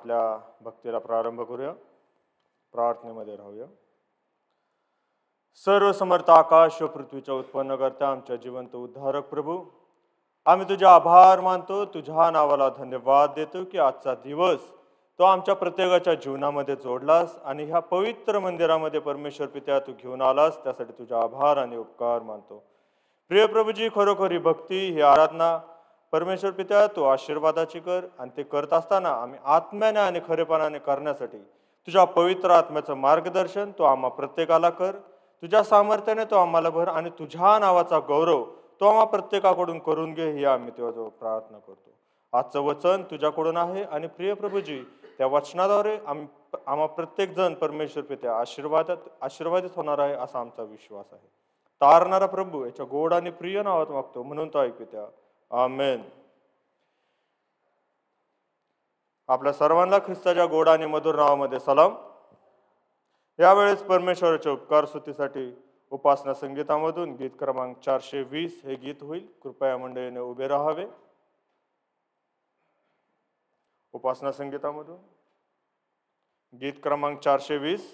आपल्या भक्तीला प्रारंभ करूया. प्रार्थनेमध्ये राहूया. सर्व समर्थ आकाश व पृथ्वीच्या उत्पन्न करता आमच्या जिवंत उद्धारक प्रभू, आम्ही तुझे आभार मानतो, तुझ्या नावाला धन्यवाद देतो की आजचा दिवस तो आमच्या प्रत्येकाच्या जीवनामध्ये जोडलास आणि ह्या पवित्र मंदिरामध्ये परमेश्वर पित्या तू घेऊन आलास, त्यासाठी तुझा आभार आणि उपकार मानतो. प्रिय प्रभूजी, खरोखरी भक्ती ही आराधना परमेश्वर पित्या तू आशीर्वादाची कर आणि ते करत असताना आम्ही आत्म्याने आणि खरेपणाने करण्यासाठी तुझ्या पवित्र आत्म्याचं मार्गदर्शन तो आम्हा प्रत्येकाला कर. तुझ्या सामर्थ्याने तो आम्हाला भर आणि तुझ्या नावाचा गौरव तो आम्हा प्रत्येकाकडून करून घे, ही आम्ही तुझ्याजवळ प्रार्थना करतो. आजचं वचन तुझ्याकडून आहे आणि प्रिय प्रभूजी, त्या वचनाद्वारे आम्हा प्रत्येक जण परमेश्वर पित्या आशीर्वादित होणार आहे असा आमचा विश्वास आहे. तारणारा प्रभू याच्या गोड आणि प्रिय नावात मागतो, म्हणून तो ऐक पित्या. आमेन. आपल्या सर्वांना ख्रिस्ताच्या गोड आणि मधुर नावामध्ये सलाम. यावेळेस परमेश्वराच्या उपकार स्तुतीसाठी उपासना संगीतामधून गीत क्रमांक 420 हे गीत होईल. कृपया मंडळीने उभे राहावे. उपासना संगीतामधून गीत क्रमांक 420.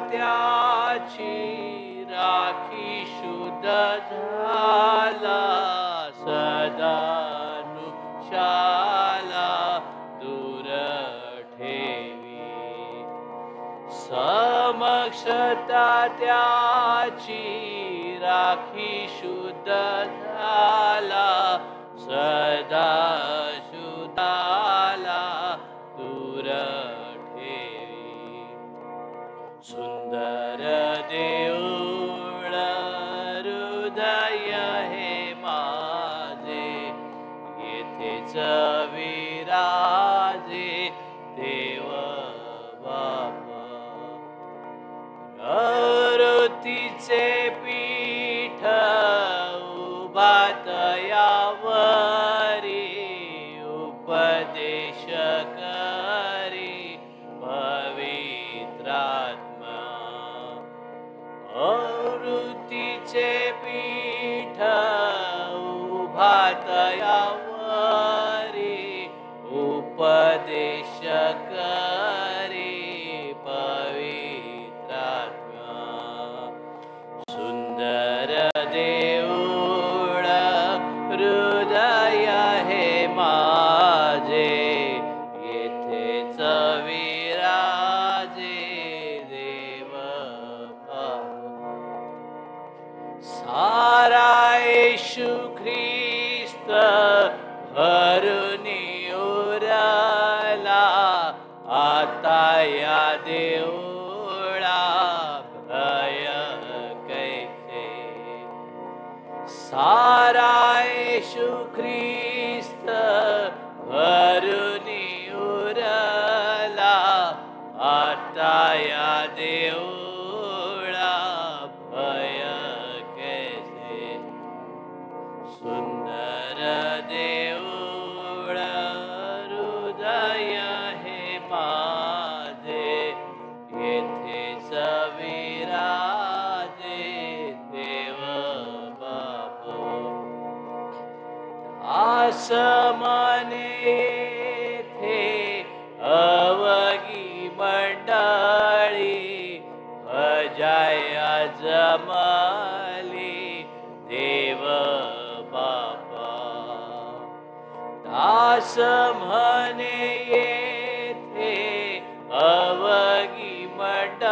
त्याची राखी शुद्ध झाला, सदानुशाला दूर ठेवी. समक्षता त्याची राखी शुद्ध झाला, सदा शुद्धाला दूर ठेवी. सुंदर देऊळ हृदय हे माझे, येथेच विराजे देव बापा. प्रवृत्तीचे पीठ उभा तयावरी, उपदेश करी पवित्रात्मा. प्रवृत्तीचे पीठ उभा तयावरी, उपदेश करी पवित्रात्मा. सुंदर देऊळ हृदय हे माझे, येथेच विराजे देव बापा. सारा येशू ख्रिस्त भरून उरला, आता या देऊळा भय कैसे. सारा येशू ख्रिस्त भरून उरला, आता या देऊळा भय कैसे. सुंदर देऊळ हृदय हे माझे, येथेच विराजे देव बापा. आसमाने येथे अवघी मंडळी भजाया जमली देव बापा. दास म्हणे येथे अवघी मंडळी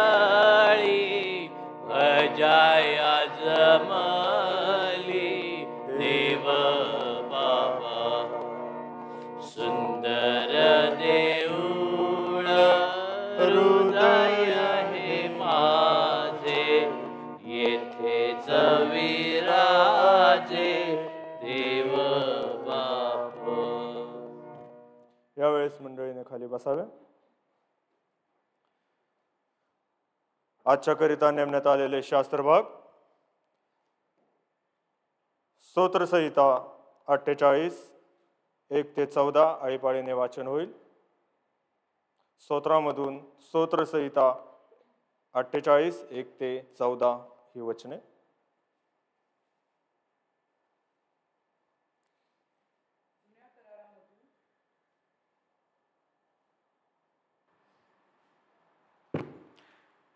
यावेळेस मंडळीने खाली बसावे. आजच्या करिता नेमण्यात आलेले शास्त्रभाग स्तोत्रसंहिता 48 1 ते 14 आळीपाळीने वाचन होईल. स्तोत्रामधून स्तोत्रसंहिता 48 1 ते 14 ही वचने.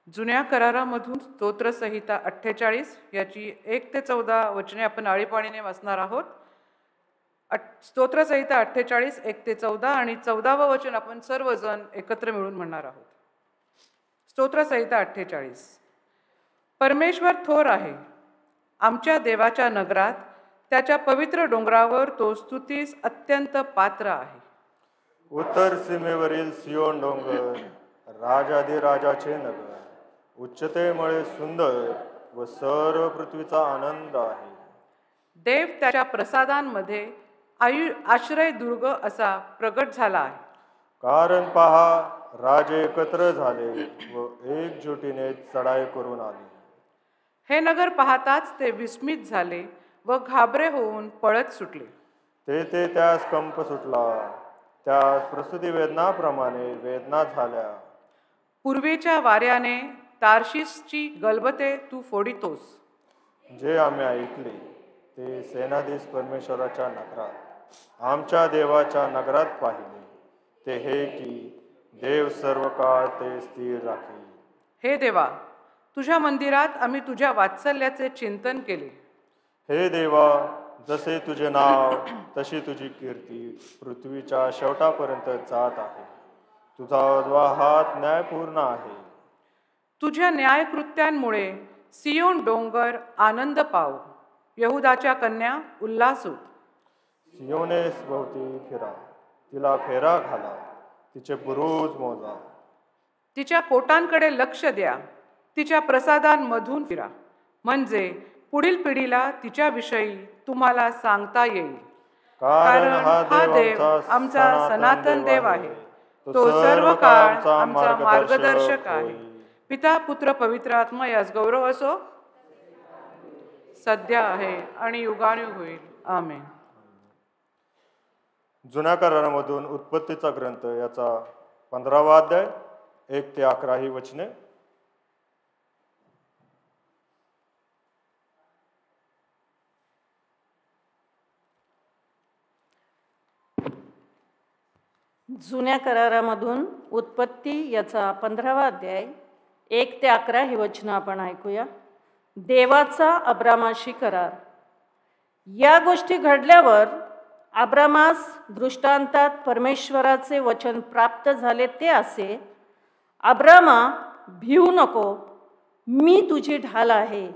जुन्या करारामधून स्तोत्रसंहिता 48 याची 1 ते 14 वचने आपण आळीपाळीने वाचणार आहोत. स्तोत्रसंहिता 48 1 ते 14 आणि 14वे वचन आपण सर्वजण एकत्र मिळून म्हणणार आहोत. स्तोत्रसंहिता 48. परमेश्वर थोर आहे. आमच्या देवाच्या नगरात त्याच्या पवित्र डोंगरावर तो स्तुतीस अत्यंत पात्र आहे. उत्तर सीमेवरील सियोन डोंगर राजाधिराजाचे नगर, उच्चतेमुळे सुंदर व सर्व पृथ्वीचा आनंद आहे. देव त्याच्या प्रसादांमध्ये आश्रय दुर्ग असा प्रगट झाला आहे. कारण पहा, राजे एकत्र झाले व एकजुटीने चढाई करून आले. हे नगर पाहताच ते विस्मित झाले व घाबरे होऊन पळत सुटले. ते त्यास कंप सुटला, त्या प्रसूती वेदनाप्रमाणे वेदना झाल्या. पूर्वीच्या वाऱ्याने तार्शिसची गलबते तू फोडितोस. जे आम्ही ऐकले ते सेनाधीश परमेश्वराच्या नगरात, आमच्या देवाच्या नगरात पाहिले, ते हे की देव सर्व काळ ते स्थिर राखे. हे देवा, तुझ्या मंदिरात आम्ही तुझ्या वात्सल्याचे चिंतन केले. हे देवा, जसे तुझे नाव तशी तुझी कीर्ती पृथ्वीच्या शेवटापर्यंत जात आहे. तुझा उजवा हात न्यायपूर्ण आहे. तुझ्या न्यायकृत्यांमुळे सियोन डोंगर आनंद पाव, यहुदाच्या कन्या उल्हास होत. सियोनेस भोवती फिरा, तिला फेरा घाला, तिचे बुरुज मोजा. तिच्या कोटांकडे लक्ष द्या, तिच्या प्रसादांमधून फिरा, म्हणजे पुढील पिढीला तिच्याविषयी तुम्हाला सांगता येईल. कारण हा देव आमचा सनातन देव आहे. तो सर्व काळ आमचा मार्गदर्शक आहे. पिता पुत्र पवित्र आत्मा यास गौरव असो, सध्या आहे आणि युगानुयुग होईल. आमेन. जुन्या करारामधून उत्पत्तीचा ग्रंथ याचा 15वा अध्याय 1 ते 11 ही वचने. जुन्या करारामधून उत्पत्ती याचा 15वा अध्याय 1 ते 11 ही वचनं आपण ऐकूया. देवाचा अब्रामाशी करार. या गोष्टी घडल्यावर अब्रामास दृष्टांतात परमेश्वराचे वचन प्राप्त झाले ते असे, अब्रामा, भिवू नको, मी तुझी ढाल आहे,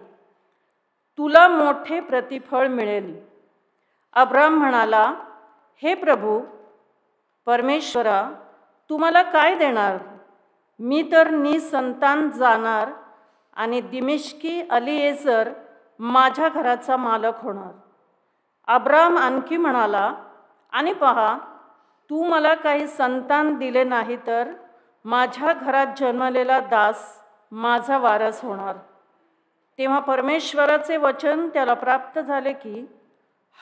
तुला मोठे प्रतिफळ मिळेल. अब्राम म्हणाला, हे प्रभू परमेश्वरा, तू मला काय देणार? मी तर निसंतान जाणार आणि दिमिश्की अलिएझर माझ्या घराचा मालक होणार. अब्राम आणखी म्हणाला, आणि पहा, तू मला काही संतान दिले नाही तर माझ्या घरात जन्मलेला दास माझा वारस होणार. तेव्हा परमेश्वराचे वचन त्याला प्राप्त झाले की,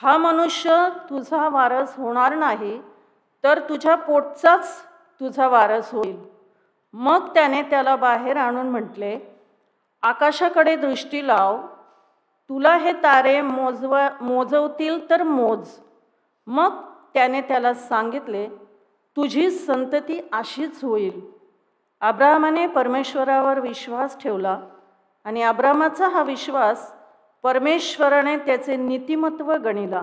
हा मनुष्य तुझा वारस होणार नाही, तर तुझ्या पोटचाच तुझा वारस होईल. मग त्याने त्याला बाहेर आणून म्हटले, आकाशाकडे दृष्टी लाव, तुला हे तारे मोजवतील तर मोज. मग त्याने त्याला सांगितले, तुझी संतती अशीच होईल. अब्रामाने परमेश्वरावर विश्वास ठेवला आणि अब्रामाचा हा विश्वास परमेश्वराने त्याचे नीतिमत्व गणिला.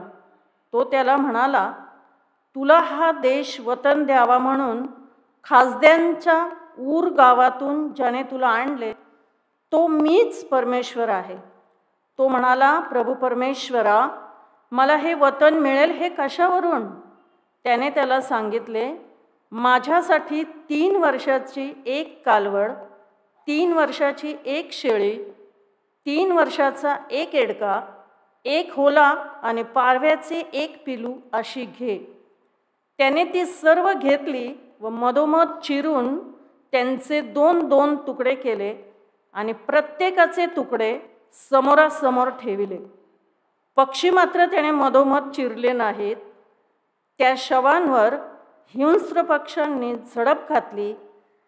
तो त्याला म्हणाला, तुला हा देश वतन द्यावा म्हणून खासद्यांच्या ऊर गावातून ज्याने तुला आणले तो मीच परमेश्वर आहे. तो म्हणाला, प्रभू परमेश्वरा, मला हे वतन मिळेल हे कशावरून? त्याने त्याला सांगितले, माझ्यासाठी 3 वर्षाची एक कालवड, 3 वर्षाची एक शेळी, 3 वर्षाचा एक एडका, एक होला आणि पारव्याचे एक पिलू अशी घे. त्याने ती सर्व घेतली व मधोमध चिरून त्यांचे 2-2 तुकडे केले आणि प्रत्येकाचे तुकडे समोरासमोर ठेविले. पक्षी मात्र त्याने मधोमध चिरले नाहीत. त्या शवांवर हिंस्र पक्ष्यांनी झडप घातली.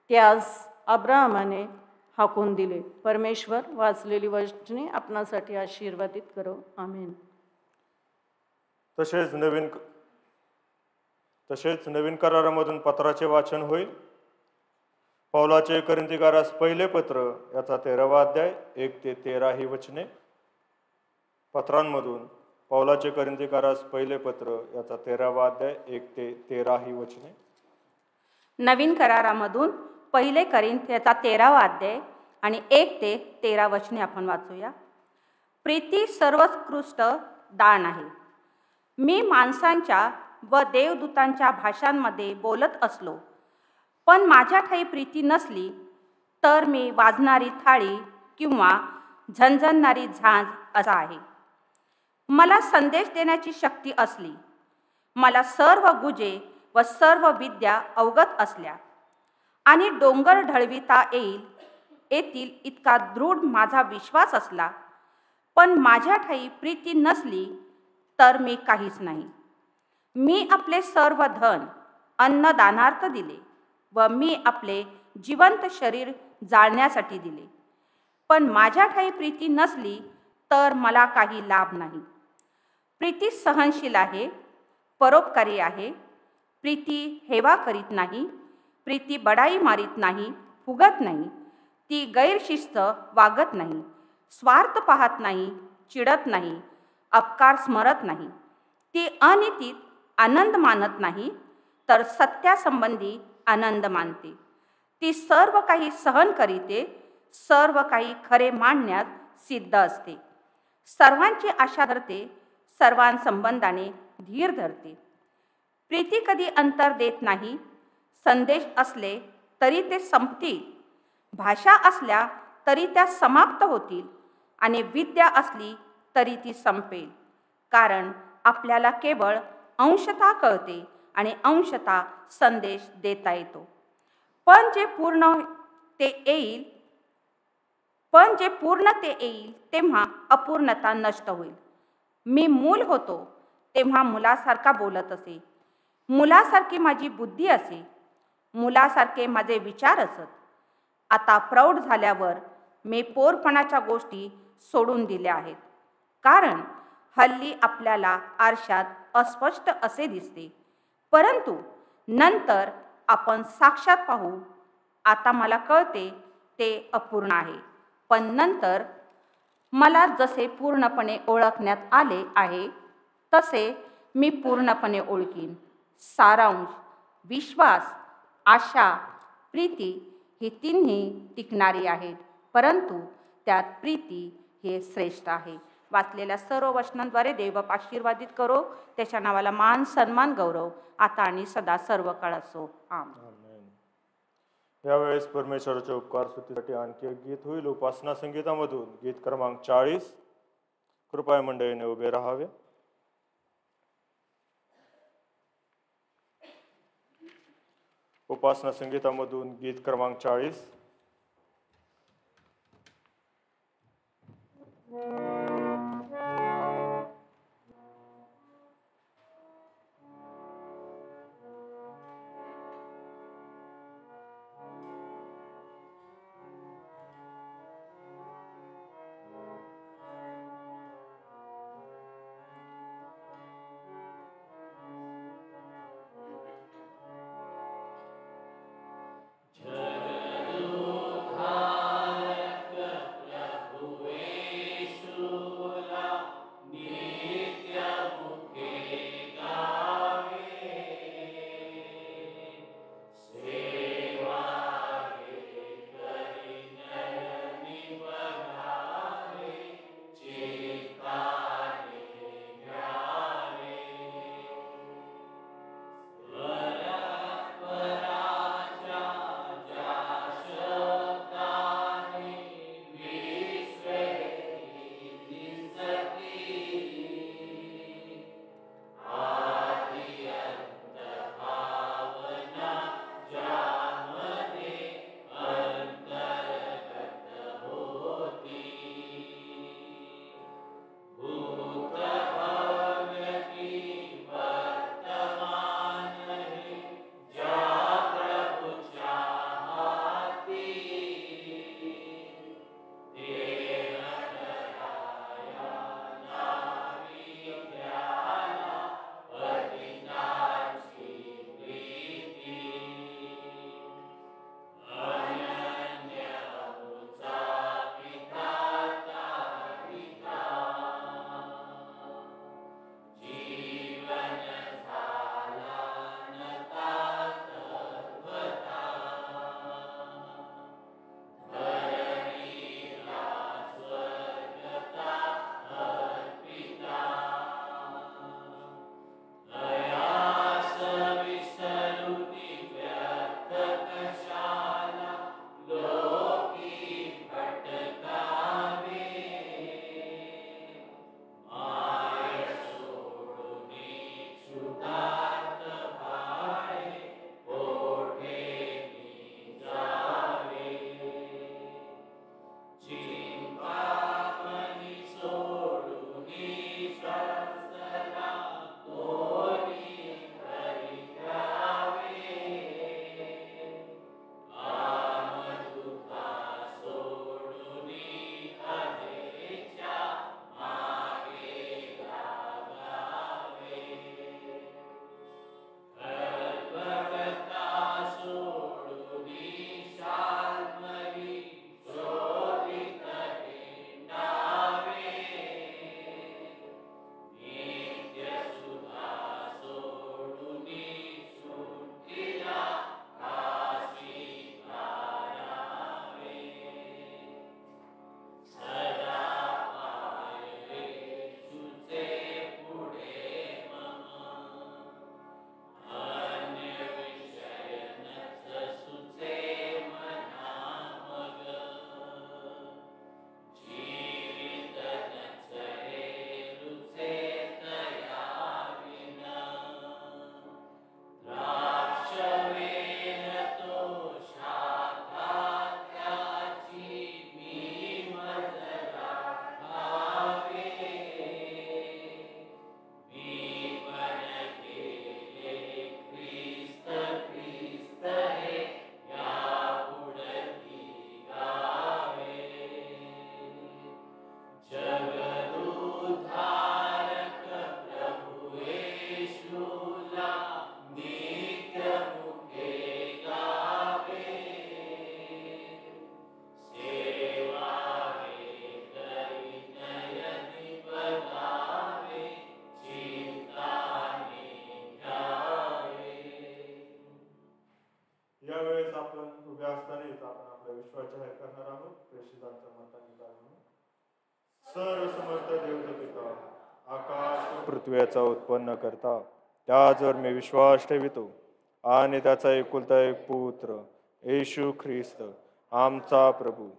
त्यास अब्राहमाने हाकून दिले. परमेश्वर वाचलेली वचने आपणासाठी आशीर्वादित करो. आमेन. तसेच नवीन करारामधून पत्राचे वाचन होईल. पौलाचे कोरिंथीकारास पहिले पत्र याचा 13वा अध्याय 1 ते 13 ही वचने. पत्रांमधून पौलाचे कोरिंथीकारास पहिले पत्र याचा 13वा अध्याय 1 ते 13 ही वचने. नवीन करारामधून पहिले कोरिंथ याचा 13वा अध्याय आणि 1 ते 13 वचने आपण वाचूया. प्रीती सर्वोत्कृष्ट दान आहे. मी माणसांच्या व देवदूतांच्या भाषांमध्ये बोलत असलो, पण माझ्या ठायी प्रीती नसली तर मी वाजणारी थाळी किंवा झणझणणारी झांज असा आहे. मला संदेश देण्याची शक्ती असली, मला सर्व गुजे व सर्व विद्या अवगत असल्या आणि डोंगर ढळविता येतील इतका दृढ माझा विश्वास असला, पण माझ्या ठायी प्रीती नसली तर मी काहीच नाही. मी आपले सर्व धन अन्नदानार्थ दिले व मी आपले जिवंत शरीर जाळण्यासाठी दिले, पण माझ्या ठायी प्रीती नसली तर मला काही लाभ नाही. प्रीती सहनशील आहे, परोपकारी आहे. प्रीती हेवा करीत नाही, प्रीती बडाई मारीत नाही, फुगत नाही. ती गैरशिस्त वागत नाही, स्वार्थ पाहत नाही, चिडत नाही, अपकार स्मरत नाही. ती अनितीत आनंद मानत नाही, तर सत्यासंबंधी आनंद मानते. ती सर्व काही सहन करीते, सर्व काही खरे मानण्यात सिद्ध असते, सर्वांची आशा धरते, सर्वांसंबंधाने धीर धरते. प्रीती कधी अंतर देत नाही. संदेश असले तरी ते संपतील, भाषा असल्या तरी त्या समाप्त होतील आणि विद्या असली तरी ती संपेल, कारण आपल्याला केवळ अंशतः कळते आणि अंशतः संदेश देता येतो. पण जे पूर्ण ते येईल तेव्हा अपूर्णता नष्ट होईल. मी मूल होतो तेव्हा मुलासारखा बोलत असे, मुलासारखी माझी बुद्धी असे, मुलासारखे माझे विचार असत. आता प्रौढ झाल्यावर मी पोरपणाच्या गोष्टी सोडून दिल्या आहेत, कारण हल्ली आपल्याला आरशात अस्पष्ट असे दिसते, परंतु नंतर आपण साक्षात पाहू. आता मला कळते ते अपूर्ण आहे, पण नंतर मला जसे पूर्णपणे ओळखण्यात आले आहे तसे मी पूर्णपणे ओळखीन. सारांश, विश्वास, आशा, प्रीती ही तिन्ही टिकणारी आहेत, परंतु त्यात प्रीती हे श्रेष्ठ आहे. वाचलेल्या सर्व वचनांद्वारे देवबाप आशीर्वादित करो. त्याच्या नावाला मान, सन्मान, गौरव आता आणि सदा सर्व काळ असो. आमेन. यावेळेस परमेश्वराच्या उपकार स्तुतीसाठी आणखी एक गीत होईल. उपासना संगीतामधून गीत क्रमांक 40. कृपया मंडळीने उभे राहावे. उपासना संगीतामधून गीत क्रमांक 40. जगदो आपण उभ्या असतानाच आपण आपला विश्वास जाहीर करणार आहोत. प्रेषितांचा मताधिकार म्हणून. सर्व समर्थ देव पिता, आकाश पृथ्वीचा उत्पन्न करता, त्याचवर मी विश्वास ठेवितो आणि त्याचा एकुलता एक पुत्र येशू ख्रिस्त आमचा प्रभू,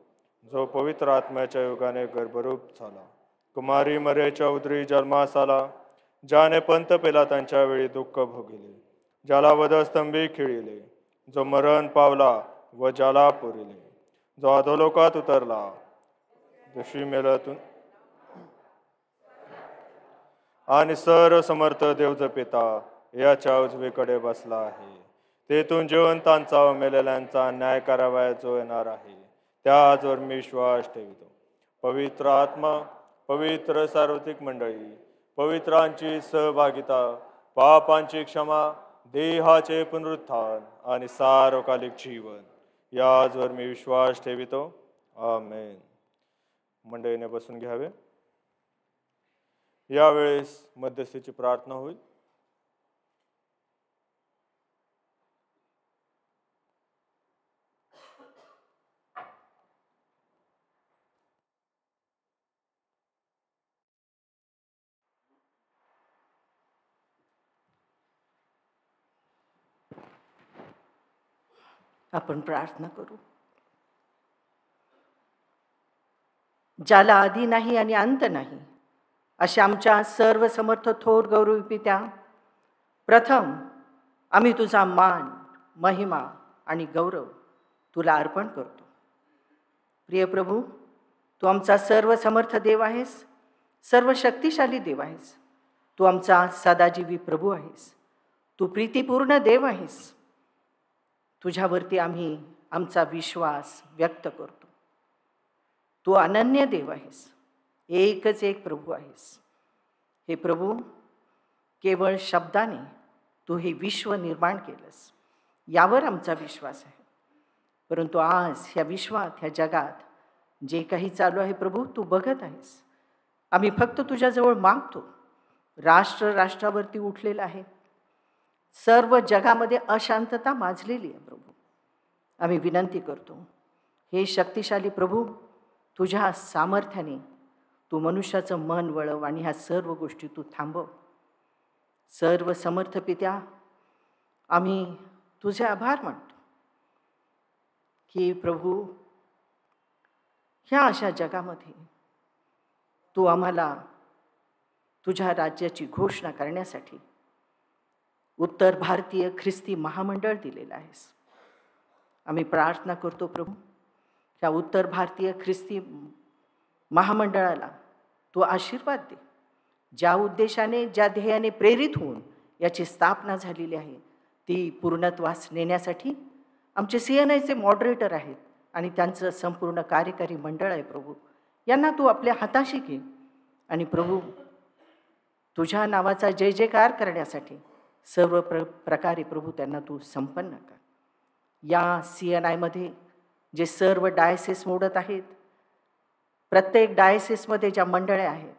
जो पवित्र आत्म्याच्या योगाने गर्भरूप झाला, कुमारी मरेच्या उदरी जन्मास आला, ज्याने पंत पिलातांच्या वेळी दुःख भोगिले, ज्याला वधस्तंभी खिळिले, जो मरण पावला व ज्याला पुरिले, जो अधोलोकात उतरला, दशी मेलातून आणि सर्व समर्थ देवज पिता याच्या उजवीकडे बसला आहे. तेथून जिवंतांचा व मेलेल्यांचा न्याय करावया जो येणार आहे, त्याचवर मी विश्वास ठेवितो. पवित्र आत्मा, पवित्र सार्वत्रिक मंडळी, पवित्रांची सहभागिता, पापांची क्षमा, देहाचे पुनरुत्थान आणि सार्वकालिक जीवन, याचवर मी विश्वास ठेवितो. आमेन. मंडळीने बसून घ्यावे. यावेळेस मध्यस्थीची प्रार्थना होईल. आपण प्रार्थना करू. ज्याला आधी नाही आणि अंत नाही, अशा आमच्या सर्व समर्थ थोर गौरवी पित्या, प्रथम आम्ही तुझा मान, महिमा आणि गौरव तुला अर्पण करतो. प्रिय प्रभू, तू आमचा सर्व समर्थ देव आहेस, सर्व शक्तिशाली देव आहेस. तू आमचा सदाजीवी प्रभू आहेस. तू प्रीतीपूर्ण देव आहेस. तुझ्यावरती आम्ही आमचा विश्वास व्यक्त करतो. तू अनन्य देव आहेस, एकच एक प्रभू आहेस. हे प्रभू, केवळ शब्दाने तू हे विश्व निर्माण केलंस, यावर आमचा विश्वास आहे. परंतु आज ह्या विश्वात, ह्या जगात जे काही चालू आहे प्रभू, तू बघत आहेस. आम्ही फक्त तुझ्याजवळ मागतो. राष्ट्र राष्ट्रावरती उठलेलं आहे. सर्व जगामध्ये अशांतता माजलेली आहे प्रभू. आम्ही विनंती करतो, हे शक्तिशाली प्रभू, तुझ्या सामर्थ्याने तू मनुष्याचं मन वळव आणि ह्या सर्व गोष्टी तू थांबव. सर्व समर्थ पित्या, आम्ही तुझे आभार मानतो की प्रभू, ह्या अशा जगामध्ये तू आम्हाला तुझ्या राज्याची घोषणा करण्यासाठी उत्तर भारतीय ख्रिस्ती महामंडळ दिलेलं आहेस. आम्ही प्रार्थना करतो प्रभू, त्या उत्तर भारतीय ख्रिस्ती महामंडळाला तू आशीर्वाद दे. ज्या उद्देशाने, ज्या ध्येयाने प्रेरित होऊन याची स्थापना झालेली आहे, ती पूर्णत्वास नेण्यासाठी आमचे CNIचे मॉडरेटर आहेत आणि त्यांचं संपूर्ण कार्यकारी मंडळ आहे प्रभू. यांना तू आपल्या हाताशी घे आणि प्रभू, तुझ्या नावाचा जय जयकार करण्यासाठी सर्व प्रकारे प्रभू त्यांना तू संपन्न कर. या CNIमध्ये जे सर्व डायसेस मोडत आहेत, प्रत्येक डायसेसमध्ये ज्या मंडळे आहेत,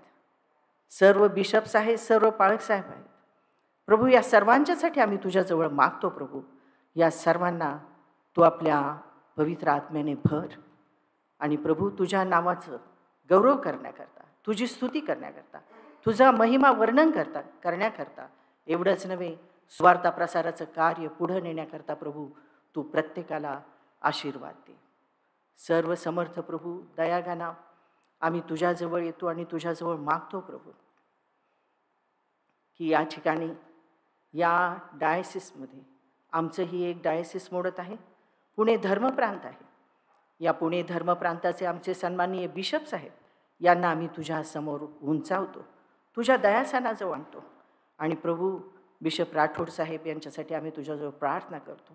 सर्व बिशप्स आहेत, सर्व पाळकसाहेब आहेत प्रभू, या सर्वांच्यासाठी आम्ही तुझ्याजवळ मागतो प्रभू. या सर्वांना तू आपल्या पवित्र आत्म्याने भर आणि प्रभू, तुझ्या नावाचं गौरव करण्याकरता, तुझी स्तुती करण्याकरता, तुझा महिमा वर्णन करण्याकरता, एवढंच नव्हे, सुवार्ता प्रसाराचं कार्य पुढं नेण्याकरता प्रभू तू प्रत्येकाला आशीर्वाद दे. सर्व समर्थ प्रभू, दयागाना, आम्ही तुझ्याजवळ येतो आणि तुझ्याजवळ मागतो प्रभू की या ठिकाणी, या डायसिसमध्ये, आमचंही एक डायसिस मोडत आहे, पुणे धर्मप्रांत आहे. या पुणे धर्मप्रांताचे आमचे सन्माननीय बिशप्स आहेत, यांना आम्ही तुझ्यासमोर उंचावतो, तुझ्या दयासनाजवळ आणतो. आणि प्रभू, बिशप राठोड साहेब यांच्यासाठी आम्ही तुझ्याजवळ प्रार्थना करतो.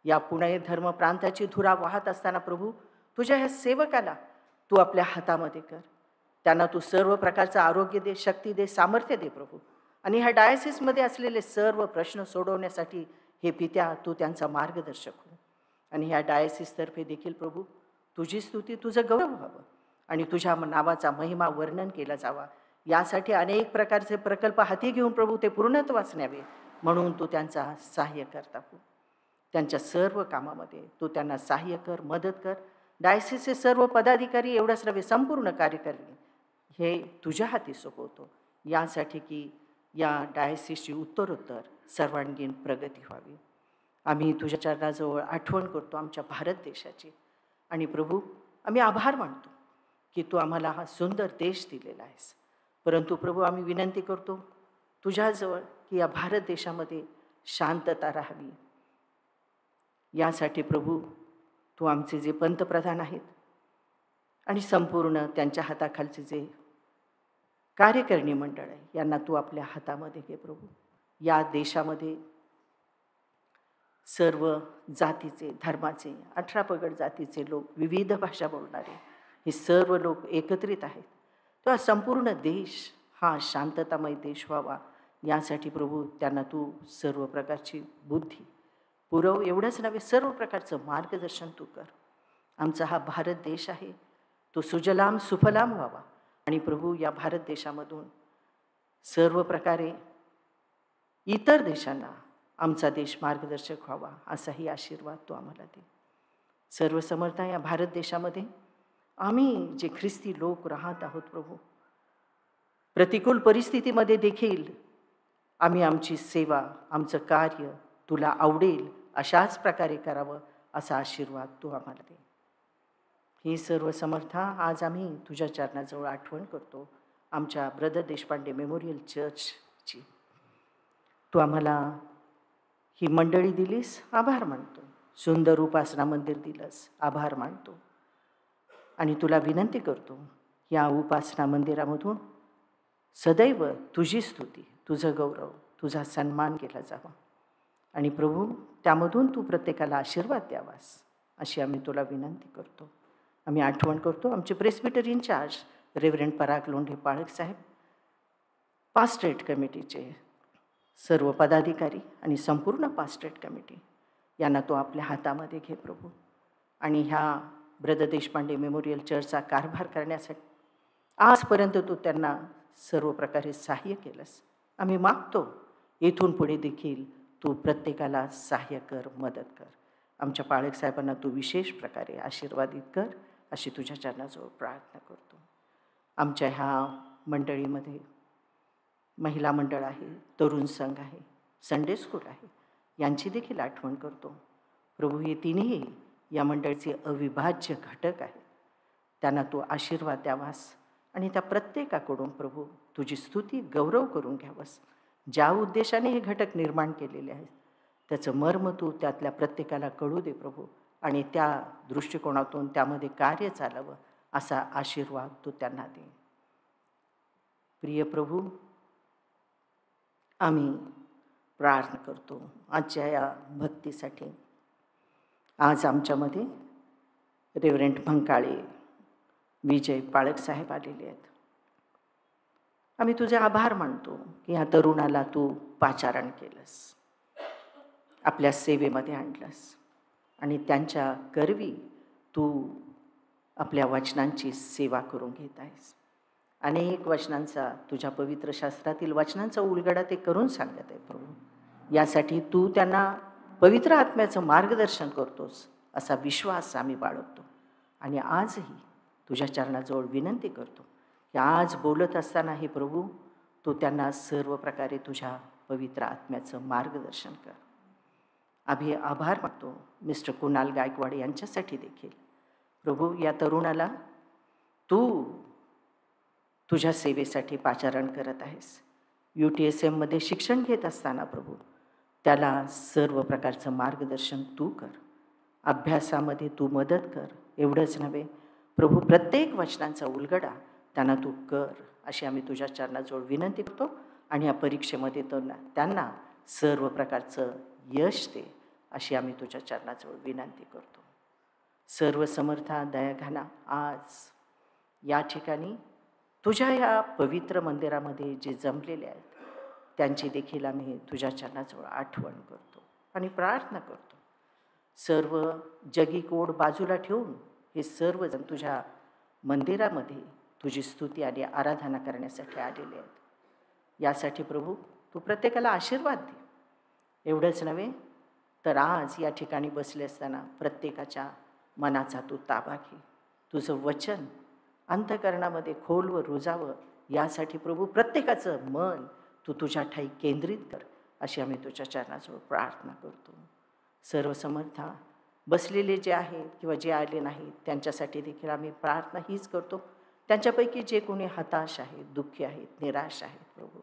या पुणे धर्मप्रांताची धुरा वाहत असताना प्रभू, तुझ्या ह्या सेवकाला तू आपल्या हातामध्ये कर. त्यांना तू सर्व प्रकारचं आरोग्य दे, शक्ती दे, सामर्थ्य दे प्रभू. आणि ह्या डायसिसमध्ये असलेले सर्व प्रश्न सोडवण्यासाठी हे पित्या तू त्यांचा मार्गदर्शक हो. आणि ह्या डायसिसतर्फे देखील प्रभू तुझी स्तुती, तुझं गौरव व्हावं आणि तुझ्या नावाचा महिमा वर्णन केला जावा. यासाठी अनेक प्रकारचे प्रकल्प हाती घेऊन प्रभू ते पूर्णत्वास न्यावे, म्हणून तू त्यांचा सहाय्य करता हो. त्यांच्या सर्व कामामध्ये तू त्यांना सहाय्य कर, मदत कर. डायसिसचे सर्व पदाधिकारी एवढंच नव्हे संपूर्ण कार्यकारी हे तुझ्या हाती सोपवतो, यासाठी की या डायसिसची उत्तरोत्तर सर्वांगीण प्रगती व्हावी. आम्ही तुझ्या चरणाजवळ आठवण करतो आमच्या भारत देशाची. आणि प्रभू, आम्ही आभार मानतो की तू आम्हाला हा सुंदर देश दिलेला आहेस. परंतु प्रभू, आम्ही विनंती करतो तुझ्याजवळ की या भारत देशामध्ये शांतता राहावी. यासाठी प्रभू, तू आमचे जे पंतप्रधान आहेत आणि संपूर्ण त्यांच्या हाताखालचे जे कार्यकारिणी मंडळ आहे, यांना तू आपल्या हातामध्ये घे प्रभू. या देशामध्ये सर्व जातीचे, धर्माचे, 18 पगड जातीचे लोक, विविध भाषा बोलणारे हे सर्व लोक एकत्रित आहेत. तेव्हा संपूर्ण देश हा शांततामय देश व्हावा, यासाठी प्रभू त्यांना तू सर्व प्रकारची बुद्धी पुरव. एवढंच नव्हे, सर्व प्रकारचं मार्गदर्शन तू कर. आमचा हा भारत देश आहे, तो सुजलाम सुफलाम व्हावा. आणि प्रभू, या भारत देशामधून सर्व प्रकारे इतर देशांना आमचा देश मार्गदर्शक व्हावा, असाही आशीर्वाद तो आम्हाला दे. सर्वसमर्थ या भारत देशामध्ये आम्ही जे ख्रिस्ती लोक राहत आहोत प्रभू, प्रतिकूल परिस्थितीमध्ये देखील आम्ही आमची सेवा, आमचं कार्य तुला आवडेल अशाच प्रकारे करावं, असा आशीर्वाद तू आम्हाला दे. ही सर्व समर्था आज आम्ही तुझ्या चरणाजवळ आठवण करतो आमच्या ब्रदर देशपांडे मेमोरियल चर्चची. तू आम्हाला ही मंडळी दिलीस, आभार मानतो. सुंदर उपासना मंदिर दिलंस, आभार मानतो. आणि तुला विनंती करतो, या उपासना मंदिरामधून सदैव तुझी स्तुती, तुझं गौरव, तुझा सन्मान केला जावा. आणि प्रभू, त्यामधून तू प्रत्येकाला आशीर्वाद द्यावास, अशी आम्ही तुला विनंती करतो. आम्ही आठवण करतो आमचे प्रेस्बिटर इन्चार्ज रेव्हरंड पराग लोंढे पाळक साहेब, पास्टरेट कमिटीचे सर्व पदाधिकारी आणि संपूर्ण पास्टरेट कमिटी यांना तो आपल्या हातामध्ये घे प्रभू. आणि ह्या ब्रदर देशपांडे मेमोरियल चर्चचा कारभार करण्यासाठी आजपर्यंत तू त्यांना सर्व प्रकारे सहाय्य केलंस. आम्ही मागतो येथून पुढे देखील तू प्रत्येकाला सहाय्य कर, मदत कर. आमच्या पाळक साहेबांना तू विशेष प्रकारे आशीर्वादित कर, अशी तुझ्या चरणाजवळ प्रार्थना करतो. आमच्या ह्या मंडळीमध्ये महिला मंडळ आहे, तरुण संघ आहे, संडे स्कूल आहे, यांची देखील आठवण करतो प्रभू. हे तिन्ही या मंडळीचे अविभाज्य घटक आहेत. त्यांना तू आशीर्वाद द्यावास आणि त्या प्रत्येकाकडून प्रभू तुझी स्तुती, गौरव करून घ्यावंस. ज्या उद्देशाने हे घटक निर्माण केलेले आहेत त्याचं मर्म तू त्यातल्या प्रत्येकाला कळू दे प्रभू. आणि त्या दृष्टिकोनातून त्यामध्ये कार्य चालावं, असा आशीर्वाद तू त्यांना दे. प्रिय प्रभू, आम्ही प्रार्थना करतो आजच्या या भक्तीसाठी. आज आमच्यामध्ये रेव्हरंड भंकाळे विजय पाळक साहेब आलेले आहेत. आम्ही तुझे आभार मानतो की ह्या तरुणाला तू पाचारण केलंस, आपल्या सेवेमध्ये आणलंस आणि त्यांच्या करवी तू आपल्या वचनांची सेवा करून घेत आहेस. अनेक वचनांचा, तुझ्या पवित्र शास्त्रातील वचनांचा उलगडा ते करून सांगत आहे प्रभू. यासाठी तू त्यांना पवित्र आत्म्याचं मार्गदर्शन करतोस, असा विश्वास आम्ही बाळगतो. आणि आजही तुझ्या चरणाजवळ विनंती करतो की आज बोलत असताना हे प्रभू तू त्यांना सर्व प्रकारे तुझ्या पवित्र आत्म्याचं मार्गदर्शन कर. आम्ही आभार मानतो मिस्टर कुणाल गायकवाड यांच्यासाठी देखील प्रभू. या तरुणाला तू तुझ्या सेवेसाठी पाचारण करत आहेस. UTSMमध्ये शिक्षण घेत असताना प्रभू त्याला सर्व प्रकारचं मार्गदर्शन तू कर. अभ्यासामध्ये तू मदत कर. एवढंच नव्हे प्रभू, प्रत्येक वचनांचा उलगडा त्यांना तू कर, अशी आम्ही तुझ्या चरणाजवळ विनंती करतो. आणि या परीक्षेमध्ये त्यांना सर्व प्रकारचं यश दे, अशी आम्ही तुझ्या चरणाजवळ विनंती करतो. सर्व समर्था दयाघना आज या ठिकाणी तुझ्या या पवित्र मंदिरामध्ये जे जमलेले आहेत त्यांची देखील आम्ही तुझ्या चरणाजवळ आठवण करतो आणि प्रार्थना करतो. सर्व जगी कोड बाजूला ठेवून हे सर्वजण तुझ्या मंदिरामध्ये तुझी स्तुती आणि आराधना करण्यासाठी आलेले आहेत. यासाठी प्रभू तू प्रत्येकाला आशीर्वाद दे. एवढंच नव्हे, तर आज या ठिकाणी बसले असताना प्रत्येकाच्या मनाचा तू ताबा घे. तुझं वचन अंतःकरणामध्ये खोलवर रुजावं यासाठी प्रभू प्रत्येकाचं मन तू तुझ्या ठाई केंद्रित कर, अशी आम्ही तुझ्या चरणाजवळ प्रार्थना करतो. सर्व समर्था बसलेले जे आहेत किंवा जे आले नाहीत त्यांच्यासाठी देखील आम्ही प्रार्थना हीच करतो. त्यांच्यापैकी जे कोणी हताश आहेत, दुःखी आहेत, निराश आहेत प्रभू,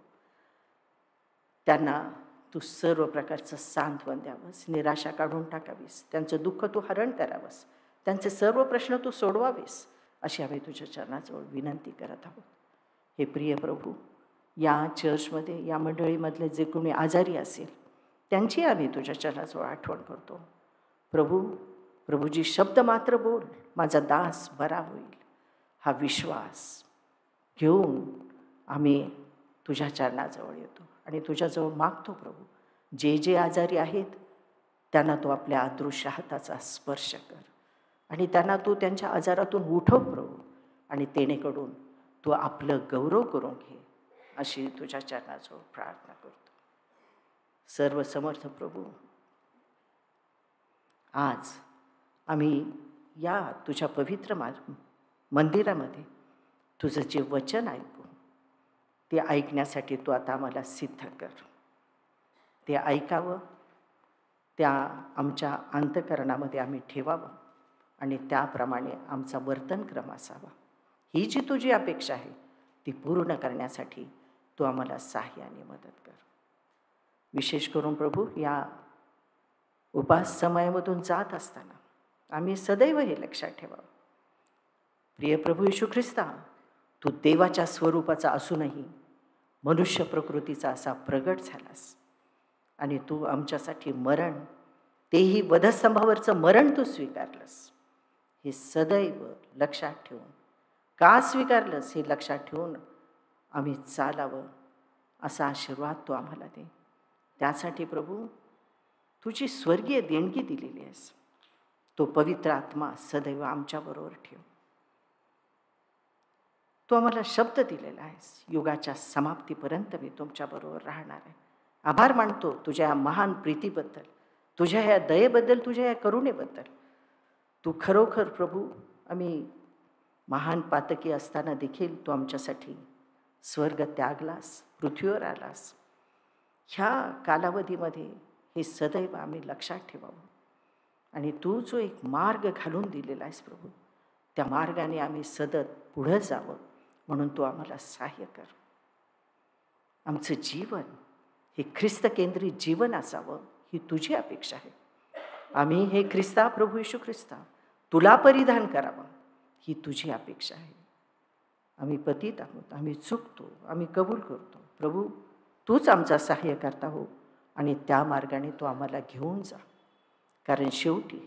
त्यांना तू सर्व प्रकारचं सांत्वन द्यावंस, निराशा काढून टाकावीस, त्यांचं दुःख तू हरण करावंस, त्यांचे सर्व प्रश्न तू सोडवावेस, अशी आम्ही तुझ्या चरणाजवळ विनंती करत आहोत. हे प्रिय प्रभू, या चर्चमध्ये या मंडळीमधले जे कोणी आजारी असेल त्यांची आम्ही तुझ्या चरणाजवळ आठवण करतो. प्रभूजी शब्द मात्र बोल, माझा दास बरा होईल, हा विश्वास घेऊन आम्ही तुझ्या चरणाजवळ येतो आणि तुझ्याजवळ मागतो. प्रभू, जे जे आजारी आहेत त्यांना तू आपल्या अदृश्य हाताचा स्पर्श कर आणि त्यांना तू त्यांच्या आजारातून उठव प्रभू, आणि तेणेकडून तू आपलं गौरव करून घे, अशी तुझ्या चरणाजवळ प्रार्थना करतो. सर्व समर्थ प्रभू, आज आम्ही या तुझ्या पवित्र मंदिरामध्ये तुझं जे वचन ऐकू, ते ऐकण्यासाठी तू आता आम्हाला सिद्ध कर. ते ऐकावं, त्या आमच्या अंतःकरणामध्ये आम्ही ठेवावं आणि त्याप्रमाणे आमचा वर्तनक्रम असावा. ही जी तुझी अपेक्षा आहे ती पूर्ण करण्यासाठी तू आम्हाला सहाय्य आणि मदत कर. विशेष करून प्रभू, या उपास समयामधून जात असताना आम्ही सदैव हे लक्षात ठेवावं, प्रिय प्रभू येशू ख्रिस्ता, तू देवाच्या स्वरूपाचा असूनही मनुष्य प्रकृतीचा असा प्रगट झालास आणि तू आमच्यासाठी मरण, तेही वधस्तंभावरचं मरण तू स्वीकारलंस. हे सदैव लक्षात ठेवून, का स्वीकारलंस हे लक्षात ठेवून आम्ही चालावं, असा आशीर्वाद तू आम्हाला दे. त्यासाठी प्रभू तुझी स्वर्गीय देणगी दिलेली आहेस, तो पवित्र आत्मा सदैव आमच्याबरोबर ठेव. तू आम्हाला शब्द दिलेला आहेस, युगाच्या समाप्तीपर्यंत मी तुमच्याबरोबर राहणार आहे. आभार मानतो तुझ्या या महान प्रीतीबद्दल, तुझ्या ह्या दयेबद्दल, तुझ्या या करुणेबद्दल. तू खरोखर प्रभू, आम्ही महान पातकी असताना देखील तू आमच्यासाठी स्वर्ग त्यागलास, पृथ्वीवर आलास. ह्या कालावधीमध्ये हे सदैव आम्ही लक्षात ठेवावं आणि तू जो एक मार्ग घालून दिलेला आहेस प्रभू, त्या मार्गाने आम्ही सतत पुढं जावं, म्हणून तू आम्हाला सहाय्य कर. आमचं जीवन हे ख्रिस्त केंद्रित जीवन असावं, ही तुझी अपेक्षा आहे. आम्ही हे ख्रिस्ता, प्रभू येशू ख्रिस्ता, तुला परिधान करावं, ही तुझी अपेक्षा आहे. आम्ही पतित आहोत, आम्ही चुकतो, आम्ही कबूल करतो. प्रभू, तूच आमचा सहाय्य करता हो आणि त्या मार्गाने तू आम्हाला घेऊन जा, कारण शेवटी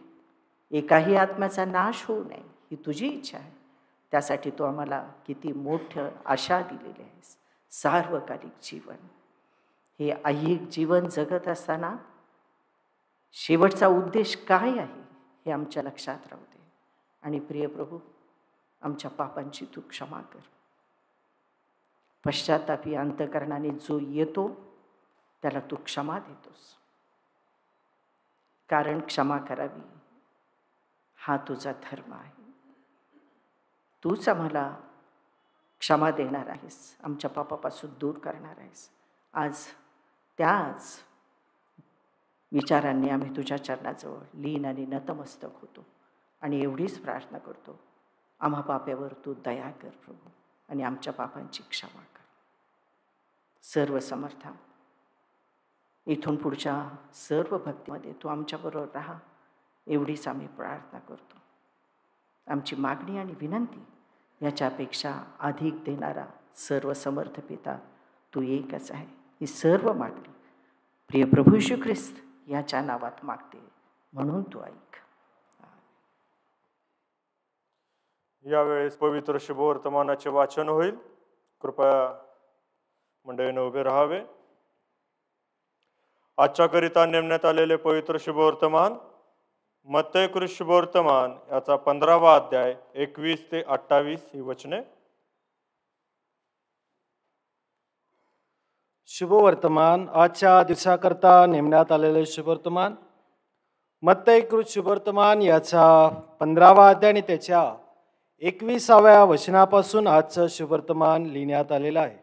एकाही आत्म्याचा नाश होऊ नये ही तुझी इच्छा आहे. त्यासाठी तू आम्हाला किती मोठं आशा दिलेली आहेस, सार्वकालिक जीवन. हे ऐहिक जीवन जगत असताना शेवटचा उद्देश काय आहे हे आमच्या लक्षात राहू दे. आणि प्रिय प्रभू, आमच्या पापांची तू क्षमा कर. पश्चातापी अंतःकरणाने जो येतो त्याला तू क्षमा देतोस, कारण क्षमा करावी हा तुझा धर्म आहे. तूच आम्हाला क्षमा देणार आहेस, आमच्या पापापासून दूर करणार आहेस. आज त्याच विचारांनी आम्ही तुझ्या चरणाजवळ लीन आणि नतमस्तक होतो आणि एवढीच प्रार्थना करतो, आम्हा पाप्यावर तू दया कर प्रभू आणि आमच्या पापांची क्षमा कर. सर्व समर्था, इथून पुढच्या सर्व भक्तीमध्ये तू आमच्याबरोबर राहा, एवढीच आम्ही प्रार्थना करतो. आमची मागणी आणि विनंती याच्यापेक्षा अधिक देणारा सर्व समर्थ पिता तू एकच आहे. ही सर्व मागणी प्रिय प्रभू येशू ख्रिस्त याच्या नावात मागते, म्हणून तू ऐक. यावेळेस पवित्र शुभवर्तमानाचे वाचन होईल. कृपया मंडळीने उभे राहावे. आजच्या करिता नेमण्यात आलेले पवित्र शुभवर्तमान मत्तय शुभवर्तमान याचा 15वा अध्याय 21 ते 28 ही वचने. शुभवर्तमान आजच्या दिवसाकरता नेमण्यात आलेले शुभवर्तमान मत्तई कृत शुभवर्तमान याचा 15वा अध्याय आणि त्याच्या 21व्या वचनापासून आजचं शुभवर्तमान लिहिण्यात आलेलं आहे.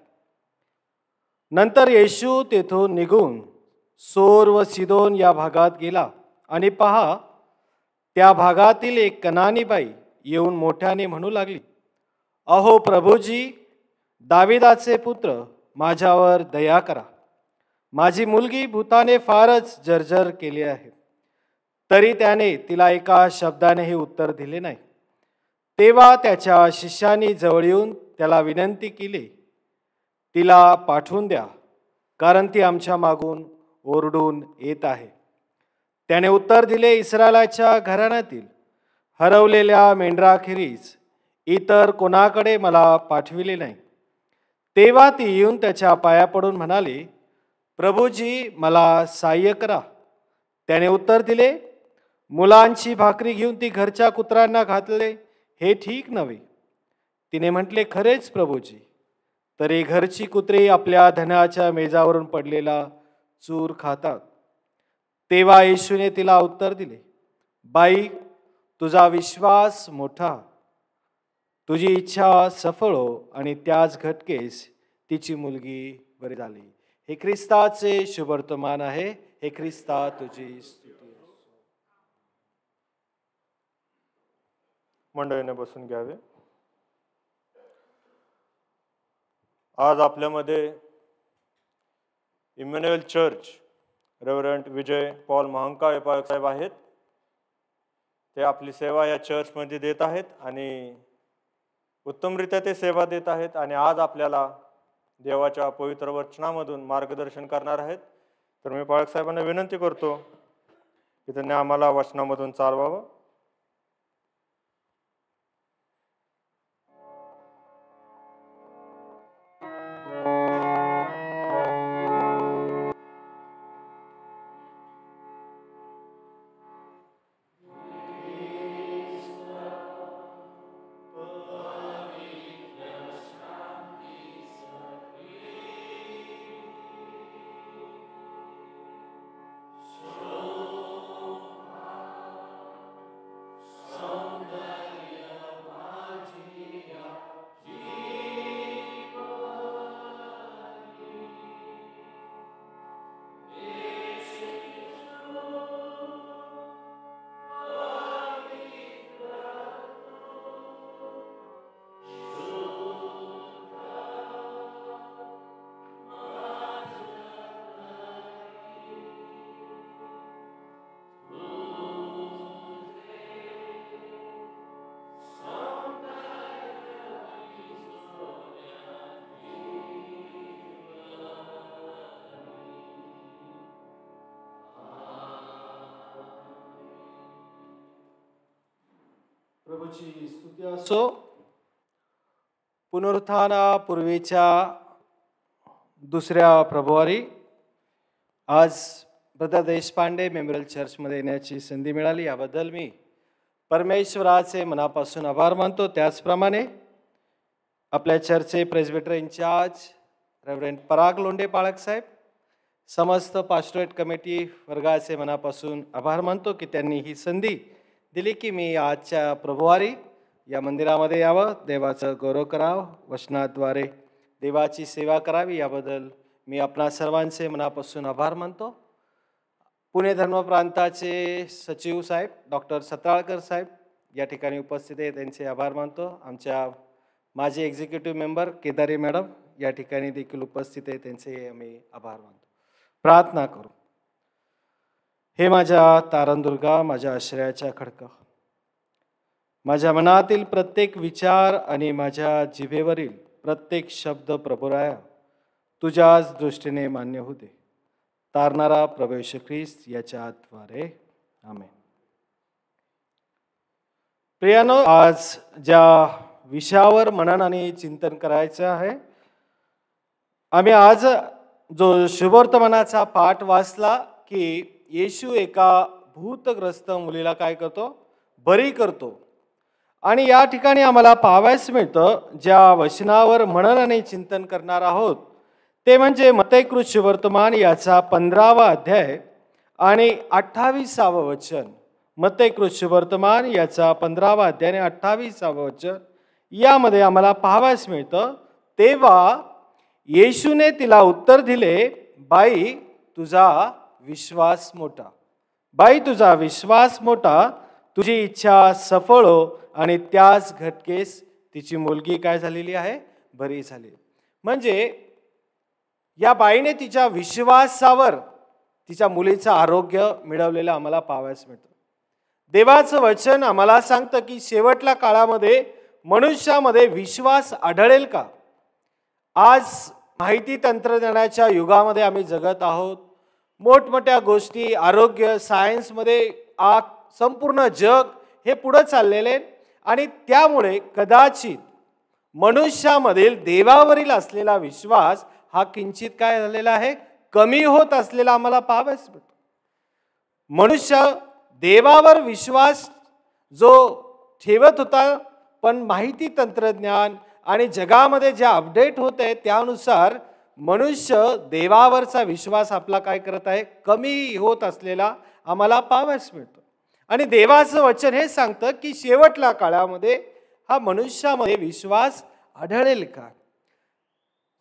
नंतर येशू तेथून निघून सोर व सिदोन या भागात गेला आणि पहा, त्या भागातील एक कनानी बाई येऊन मोठ्याने म्हणू लागली, अहो प्रभूजी, दाविदाचे पुत्र, माझ्यावर दया करा. माझी मुलगी भूताने फारच जर्जर केली आहे. तरी त्याने तिला एका शब्दानेही उत्तर दिले नाही. तेव्हा त्याच्या शिष्यांनी जवळ येऊन त्याला विनंती केली, तिला पाठवून द्या, कारण ती आमच्या मागून ओरडून येत आहे. त्याने उत्तर दिले, इस्रायलाच्या घराण्यातील हरवलेल्या मेंढराखेरीज इतर कोणाकडे मला पाठविले नाही. तेव्हा ती येऊन त्याच्या पाया पडून म्हणाली, प्रभूजी, मला सहाय्य करा. त्याने उत्तर दिले, मुलांची भाकरी घेऊन ती घरच्या कुत्र्यांना घातले हे ठीक नव्हे. तिने म्हटले, खरेच प्रभूजी, तरी घरची कुत्री आपल्या धनाच्या मेजावरून पडलेला चूर खातात. तेव्हा येशूने तिला उत्तर दिले, बाई, तुझा विश्वास मोठा, तुझी इच्छा सफळ हो. आणि त्याच घटकेस तिची मुलगी बरी झाली. हे ख्रिस्ताचे शुभवर्तमान आहे. हे ख्रिस्ता तुझी स्तुती. मंडळीने बसून घ्यावे. आज आपल्यामध्ये इमॅन्युअल चर्च रेव्हरंट विजय पॉल महांकाळे पाळक साहेब आहेत. ते आपली सेवा या चर्चमध्ये देत आहेत आणि उत्तमरित्या ते सेवा देत आहेत. आणि आज आपल्याला देवाच्या पवित्र वचनामधून मार्गदर्शन करणार आहेत. तर मी पाळक साहेबांना विनंती करतो की त्यांनी आम्हाला वचनामधून चालवावं. प्रभूची स्तुती असो. पुनरुत्थानापूर्वीच्या दुसऱ्या प्रभुवारी आज ब्रदर देशपांडे मेमोरियल चर्चमध्ये येण्याची संधी मिळाली. याबद्दल मी परमेश्वराचे मनापासून आभार मानतो. त्याचप्रमाणे आपल्या चर्चचे प्रेस्बिटर इंचार्ज रेव्हरंट पराग लोंढे पाळक साहेब, समस्त पास्टोरेट कमिटी वर्गाचे मनापासून आभार मानतो की त्यांनी ही संधी दिली की मी आजच्या प्रभुवारी या मंदिरामध्ये यावं, देवाचं गौरव करावं, वचनाद्वारे देवाची सेवा करावी. याबद्दल मी आपणा सर्वांचे मनापासून आभार मानतो. पुणे धर्मप्रांताचे सचिव साहेब डॉक्टर सत्राळकर साहेब या ठिकाणी उपस्थित आहेत, त्यांचे आभार मानतो. आमच्या माजी एक्झिक्युटिव्ह मेंबर केदारी मॅडम या ठिकाणी देखील उपस्थित आहेत, त्यांचे आम्ही आभार मानतो. प्रार्थना करू. हे माझ्या तारणदुर्गा, माझ्या आश्रयाच्या खडका, माझ्या मनातील प्रत्येक विचार आणि माझ्या जिभेवरील प्रत्येक शब्द प्रभुराया तुझ्याच दृष्टीने मान्य होते. तारणारा प्रभू येशू ख्रिस्त याच्याद्वारे आमेन. प्रियानो, आज ज्या विषयावर मनन आणि चिंतन करायचं आहे, आम्ही आज जो शुभवर्तमानाचा पाठ वाचला की येशू एका भूतग्रस्त मुलीला काय करतो, बरी करतो. आणि या ठिकाणी आम्हाला पाहावयास मिळतं, ज्या वचनावर मनन आणि चिंतन करणार आहोत ते म्हणजे मत्तई कृत शुभवर्तमान याचा 15वा अध्याय आणि 28 वचन, मत्ती कृष्ण वर्तमान याचा 15 अध्याय आणि 28 वचन यामध्ये आम्हाला पाहावयास मिळतं. तेव्हा येशूने तिला उत्तर दिले, बाई तुझा विश्वास मोठा, बाई तुझा विश्वास मोठा, तुझी इच्छा सफळ हो. आणि त्याच घटकेस तिची मुलगी काय झालेली आहे, बरी झाली. म्हणजे या बाईने तिच्या विश्वासावर तिच्या मुलीचं आरोग्य मिळवलेलं आम्हाला पाहावयास मिळतं. देवाचं वचन आम्हाला सांगतं की शेवटल्या काळामध्ये मनुष्यामध्ये विश्वास आढळेल का? आज माहिती तंत्रज्ञानाच्या युगामध्ये आम्ही जगत आहोत. मोठमोठ्या गोष्टी, आरोग्य, सायन्समध्ये संपूर्ण जग हे पुढं चाललेले आणि त्यामुळे कदाचित मनुष्यामधील देवावरील असलेला विश्वास हा किंचित काय झालेला आहे, कमी होत असलेला आम्हाला पाहावयास मिळतो. मनुष्य देवावर विश्वास जो ठेवत होता, पण माहिती तंत्रज्ञान आणि जगामध्ये जे अपडेट होत आहे त्यानुसार मनुष्य देवावरचा विश्वास आपला काय करत आहे, कमी होत असलेला आम्हाला पाहावयास मिळतो. आणि देवाचं वचन हे सांगतं की शेवटल्या काळामध्ये हा मनुष्यामध्ये विश्वास आढळेल का?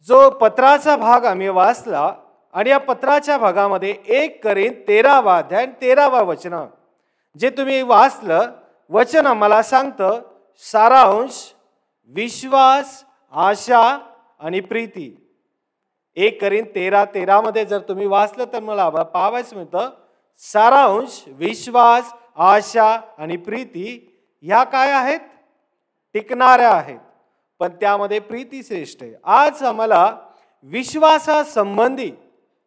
जो पत्राचा भाग आम्ही वाचला आणि या पत्राच्या भागामध्ये 1 करिंथ 13 अध्याय 13 वचन जे तुम्ही वाचलं, वचन आम्हाला सांगतं सारांश विश्वास, आशा आणि प्रीती. 1 करिंथ 13 मध्ये जर तुम्ही वाचलं तर मला पाहावयास मिळतं सारांश विश्वास, आशा आणि प्रीती ह्या काय आहेत, टिकणाऱ्या आहेत, पण त्यामध्ये प्रीती श्रेष्ठ आहे. आज आम्हाला विश्वासासंबंधी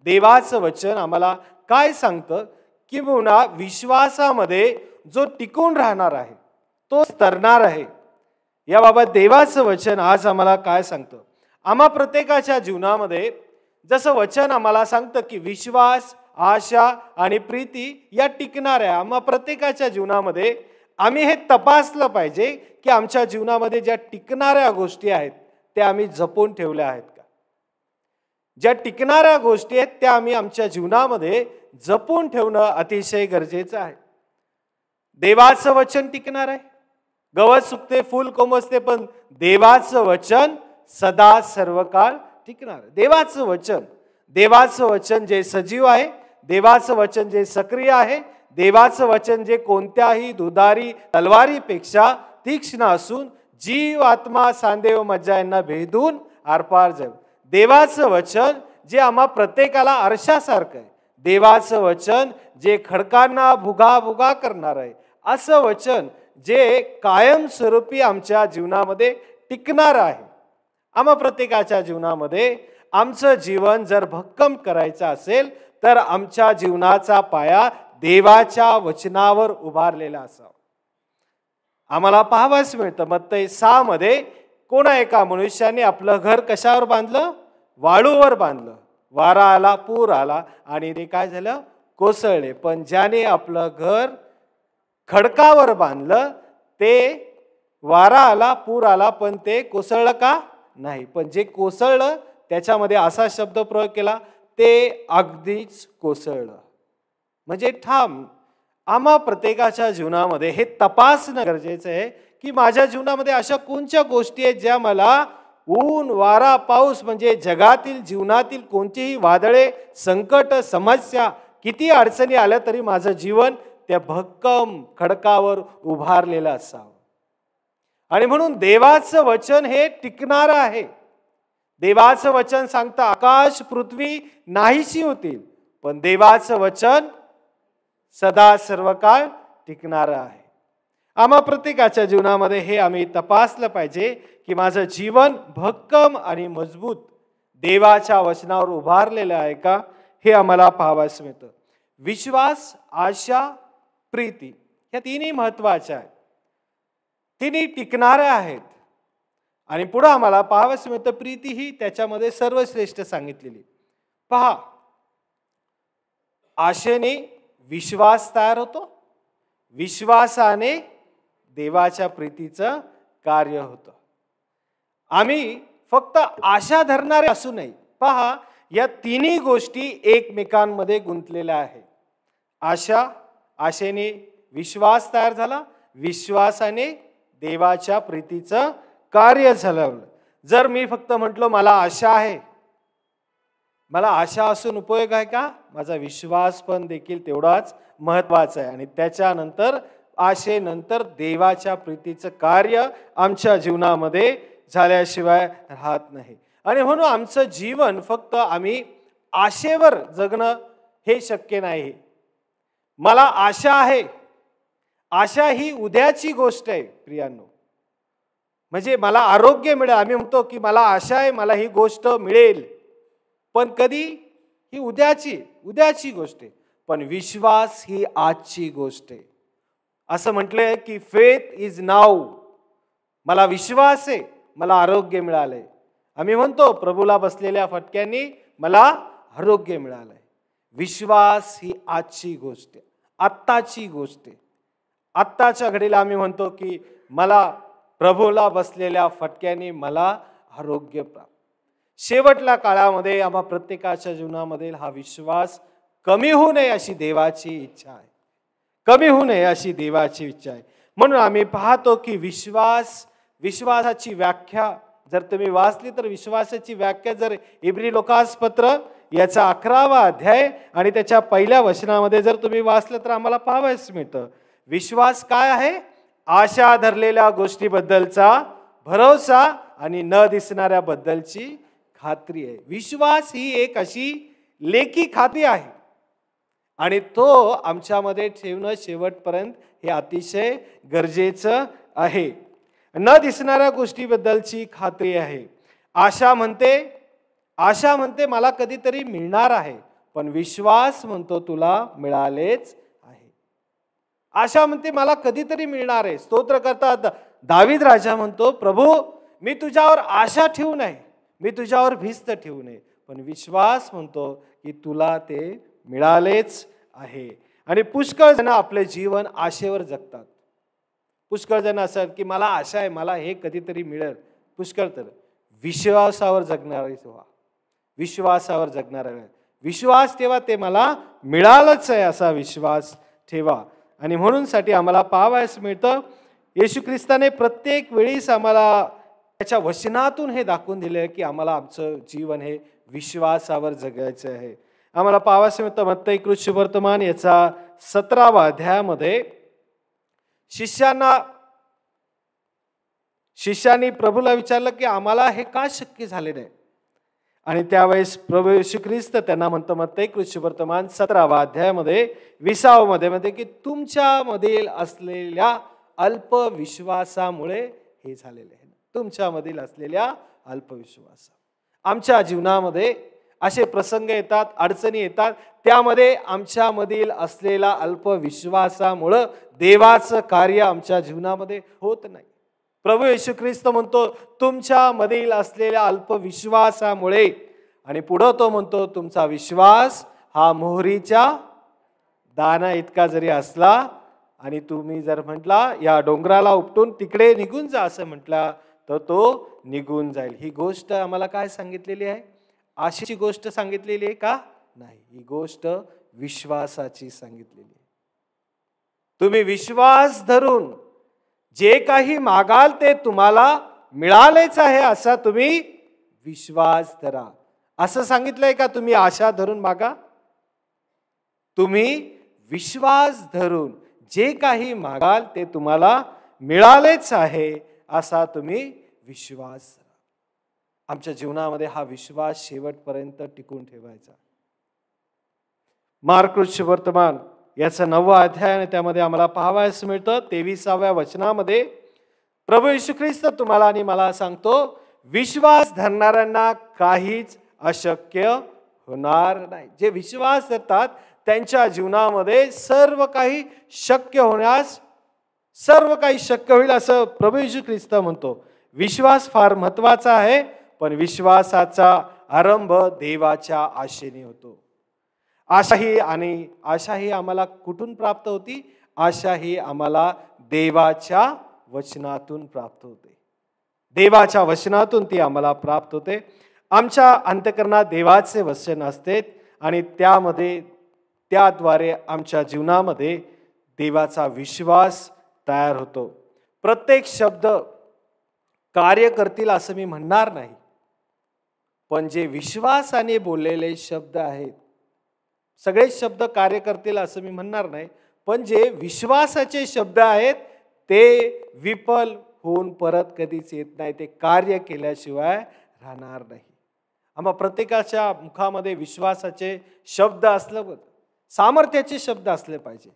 देवाचं वचन आम्हाला काय सांगतं की पुन्हा विश्वासामध्ये जो टिकून राहणार आहे तो तरणार आहे. याबाबत देवाचं वचन आज आम्हाला काय सांगतं? आम्हा प्रत्येकाच्या जीवनामध्ये जसं वचन आम्हाला सांगतं की विश्वास, आशा आणि प्रीती या टिकणाऱ्या, आम्हा प्रत्येकाच्या जीवनामध्ये आम्ही हे तपासलं पाहिजे की आमच्या जीवनामध्ये ज्या टिकणाऱ्या गोष्टी आहेत त्या आम्ही जपून ठेवल्या आहेत का? ज्या टिकणाऱ्या गोष्टी आहेत त्या आम्ही आमच्या जीवनामध्ये जपून ठेवणं अतिशय गरजेचं आहे. देवाचं वचन टिकणार आहे. गवत सुकते, फूल कोमसते, पण देवाचं वचन सदा सर्व काळ टिकणार. देवाचं वचन जे सजीव आहे, देवाचं वचन जे सक्रिय आहे, देवाचं वचन जे कोणत्याही दुधारी तलवारीपेक्षा तीक्ष्ण असून जीव, आत्मा, सांधे व मज्जा यांना भेदून आरपार जाईल. देवाचं वचन जे आम्हा प्रत्येकाला आरशासारखं आहे. देवाचं वचन जे खडकांना भुगा भुगा करणार आहे. असं वचन जे कायमस्वरूपी आमच्या जीवनामध्ये टिकणार आहे. आम्हा प्रत्येकाच्या जीवनामध्ये आमचं जीवन जर भक्कम करायचं असेल तर आमच्या जीवनाचा पाया देवाच्या वचनावर उभारलेला असावा. आम्हाला पाहावयास मिळतं मत्ती 6 मध्ये कोणा एका मनुष्याने आपलं घर कशावर बांधलं, वाळूवर बांधलं. वारा आला, पूर आला आणि ते काय झालं, कोसळले. पण ज्याने आपलं घर खडकावर बांधलं ते वारा आला, पूर आला, पण ते कोसळलं का नाही. पण जे कोसळलं त्याच्यामध्ये असा शब्द प्रयोग केला, ते अगदीच कोसळलं. म्हणजे ठाम. आम्हा प्रत्येकाच्या जीवनामध्ये हे तपासणं गरजेचं आहे की माझ्या जीवनामध्ये अशा कोणत्या गोष्टी आहेत ज्या मला ऊन, वारा, पाऊस म्हणजे जगातील जीवनातील कोणतीही वादळे, संकट, समस्या, किती अडचणी आल्या तरी माझं जीवन त्या भक्कम खडकावर उभारलेलं असावं. आणि म्हणून देवाचं वचन हे टिकणारं आहे. देवाचं वचन सांगतं आकाश पृथ्वी नाहीशी होतील, पण देवाचं वचन सदा सर्व काळ टिकणारं आहे. आम्हा प्रत्येकाच्या जीवनामध्ये हे आम्ही तपासलं पाहिजे की माझं जीवन भक्कम आणि मजबूत देवाच्या वचनावर उभारलेलं आहे का, हे आम्हाला पाहावयास मिळतं. विश्वास, आशा, प्रीती ह्या तिन्ही महत्वाच्या आहेत. तिन्ही टिकणाऱ्या आहेत. आणि पुढे आम्हाला पाहावयास मिळतं प्रीती ही त्याच्यामध्ये सर्वश्रेष्ठ सांगितलेली. पहा, आशेने विश्वास तयार होतो, विश्वासाने देवाच्या प्रीतीचं कार्य होतं. आम्ही फक्त आशा धरणारे असू नये. पहा, या तिन्ही गोष्टी एकमेकांमध्ये गुंतलेल्या आहेत. आशेने विश्वास तयार झाला, विश्वासाने देवाच्या प्रीतीचं कार्य झालं. जर मी फक्त म्हटलो मला आशा आहे, मला आशा असून उपयोग आहे का? माझा विश्वास पण देखील तेवढाच महत्वाचा आहे. आणि त्याच्यानंतर आशेनंतर देवाच्या प्रीतीचं कार्य आमच्या जीवनामध्ये झाल्याशिवाय राहत नाही. आणि म्हणून आमचं जीवन फक्त आम्ही आशेवर जगणं हे शक्य नाही. मला आशा आहे, आशा ही उद्याची गोष्ट आहे प्रियांनो. म्हणजे मला आरोग्य मिळेल, आम्ही म्हणतो की मला आशा आहे, मला ही गोष्ट मिळेल, पण कधी? ही उद्याची गोष्ट आहे. पण विश्वास ही आजची गोष्ट आहे. असं म्हटलंय की फेथ इज नाऊ. मला विश्वास आहे, मला आरोग्य मिळालंय. आम्ही म्हणतो प्रभूला बसलेल्या फटक्यांनी मला आरोग्य मिळालंय. विश्वास ही आजची गोष्ट आहे, आत्ताची गोष्ट आहे. आत्ताच्या घडीला आम्ही म्हणतो की मला प्रभूला बसलेल्या फटक्यांनी मला आरोग्य प्राप्त. शेवटल्या काळामध्ये आम्हा प्रत्येकाच्या जीवनामध्ये हा विश्वास कमी होऊ नये अशी देवाची इच्छा आहे. कमी होऊ नये अशी देवाची इच्छा आहे. म्हणून आम्ही पाहतो की विश्वासाची व्याख्या जर तुम्ही वाचली तर विश्वासाची व्याख्या जर इब्री लोकासपत्र याचा 11वा अध्याय आणि त्याच्या पहिल्या वचनामध्ये जर तुम्ही वाचलं तर आम्हाला पाहावयास मिळतं. विश्वास काय आहे? आशा धरलेल्या गोष्टीबद्दलचा भरोसा आणि न दिसणाऱ्या बद्दलची खात्री आहे. विश्वास ही एक अशी लेखी खात्री आहे आणि तो आमच्यामध्ये ठेवणं शेवटपर्यंत हे अतिशय गरजेचं आहे. न दिसणाऱ्या गोष्टीबद्दलची खात्री आहे. आशा म्हणते मला कधीतरी मिळणार आहे, पण विश्वास म्हणतो तुला मिळालेच आहे. आशा म्हणते मला कधीतरी मिळणार आहे. स्तोत्रकर्ता दावीद राजा म्हणतो प्रभू मी तुझ्यावर आशा ठेवू नये, मी तुझ्यावर भिस्त ठेवू नये, पण विश्वास म्हणतो की तुला ते मिळालेच आहे. आणि पुष्कळ जण आपले जीवन आशेवर जगतात. पुष्कळ जण असतात की मला आशा आहे, मला हे कधीतरी मिळेल. पुष्कळ तर विश्वासावर जगणारे व्हा, विश्वासावर जगणारे विश्वास ठेवा, ते मला मिळालंच आहे असा विश्वास ठेवा. आणि म्हणून साठी आम्हाला पाहावयास मिळतं येशू ख्रिस्ताने प्रत्येक वेळीस आम्हाला त्याच्या वचनातून हे दाखवून दिले की आम्हाला आमचं जीवन हे विश्वासावर जगायचं आहे. आम्हाला पाहावयास मिळतं मत्ती कृत शुभवर्तमान याचा 17वा अध्यायामध्ये शिष्यांनी प्रभूला विचारलं की आम्हाला हे का शक्य झाले नाही. आणि त्यावेळेस प्रभू येशू ख्रिस्त त्यांना म्हणतो मत्ती कृत शुभवर्तमान 17वा अध्यायामध्ये 20वा मध्ये की तुमच्यामधील असलेल्या अल्पविश्वासामुळे हे झालेले आहे. तुमच्यामधील असलेल्या अल्पविश्वास. आमच्या जीवनामध्ये असे प्रसंग येतात, अडचणी येतात, त्यामध्ये आमच्यामधील असलेला अल्पविश्वासामुळं देवाचं कार्य आमच्या जीवनामध्ये होत नाही. प्रभू येशू ख्रिस्त म्हणतो तुमच्यामधील असलेल्या अल्पविश्वासामुळे, आणि पुढं तो म्हणतो तुमचा विश्वास हा मोहरीच्या दाना इतका जरी असला आणि तुम्ही जर म्हटला या डोंगराला उपटून तिकडे निघून जा असं म्हटला तर तो निघून जाईल. ही गोष्ट आम्हाला काय सांगितलेली आहे? आशेची गोष्ट सांगितलेली आहे का? नाही, ही गोष्ट विश्वासाची सांगितलेली आहे. तुम्ही विश्वास धरून जे काही मागाल ते तुम्हाला मिळालेच आहे असा तुम्ही विश्वास धरा. असं सांगितलंय का तुम्ही आशा धरून मागा? तुम्ही विश्वास धरून जे काही मागाल ते तुम्हाला मिळालेच आहे असा तुम्ही विश्वास धरा. आमच्या जीवनामध्ये हा विश्वास शेवटपर्यंत टिकून ठेवायचा. मार्क शुभवर्तमान याचा 9वा अध्याय आणि त्यामध्ये आम्हाला पाहावयास मिळतं 23व्या वचनामध्ये प्रभू येशू ख्रिस्त तुम्हाला आणि मला सांगतो विश्वास धरणाऱ्यांना काहीच अशक्य होणार नाही. जे विश्वास धरतात त्यांच्या जीवनामध्ये सर्व काही शक्य होईल असं प्रभू येशू ख्रिस्त म्हणतो. विश्वास फार महत्वाचा आहे, पण विश्वासाचा आरंभ देवाच्या आशेने होतो. आशा ही आम्हाला कुठून प्राप्त होती? आशा ही आम्हाला देवाच्या वचनातून प्राप्त होते. देवाच्या वचनातून ती आम्हाला प्राप्त होते. आमच्या अंतःकरणात देवाचे वचन असते आणि त्याद्वारे आमच्या जीवनामध्ये देवाचा विश्वास तयार होतो. प्रत्येक शब्द कार्य करतील असं मी म्हणणार नाही, पण जे विश्वासाने बोललेले शब्द आहेत, सगळेच शब्द कार्य करतील असं मी म्हणणार नाही, पण जे विश्वासाचे शब्द आहेत ते विफल होऊन परत कधीच येत नाही, ते कार्य केल्याशिवाय राहणार नाही. आम्हा प्रत्येकाच्या मुखामध्ये विश्वासाचे शब्द असलं, सामर्थ्याचे शब्द असले पाहिजे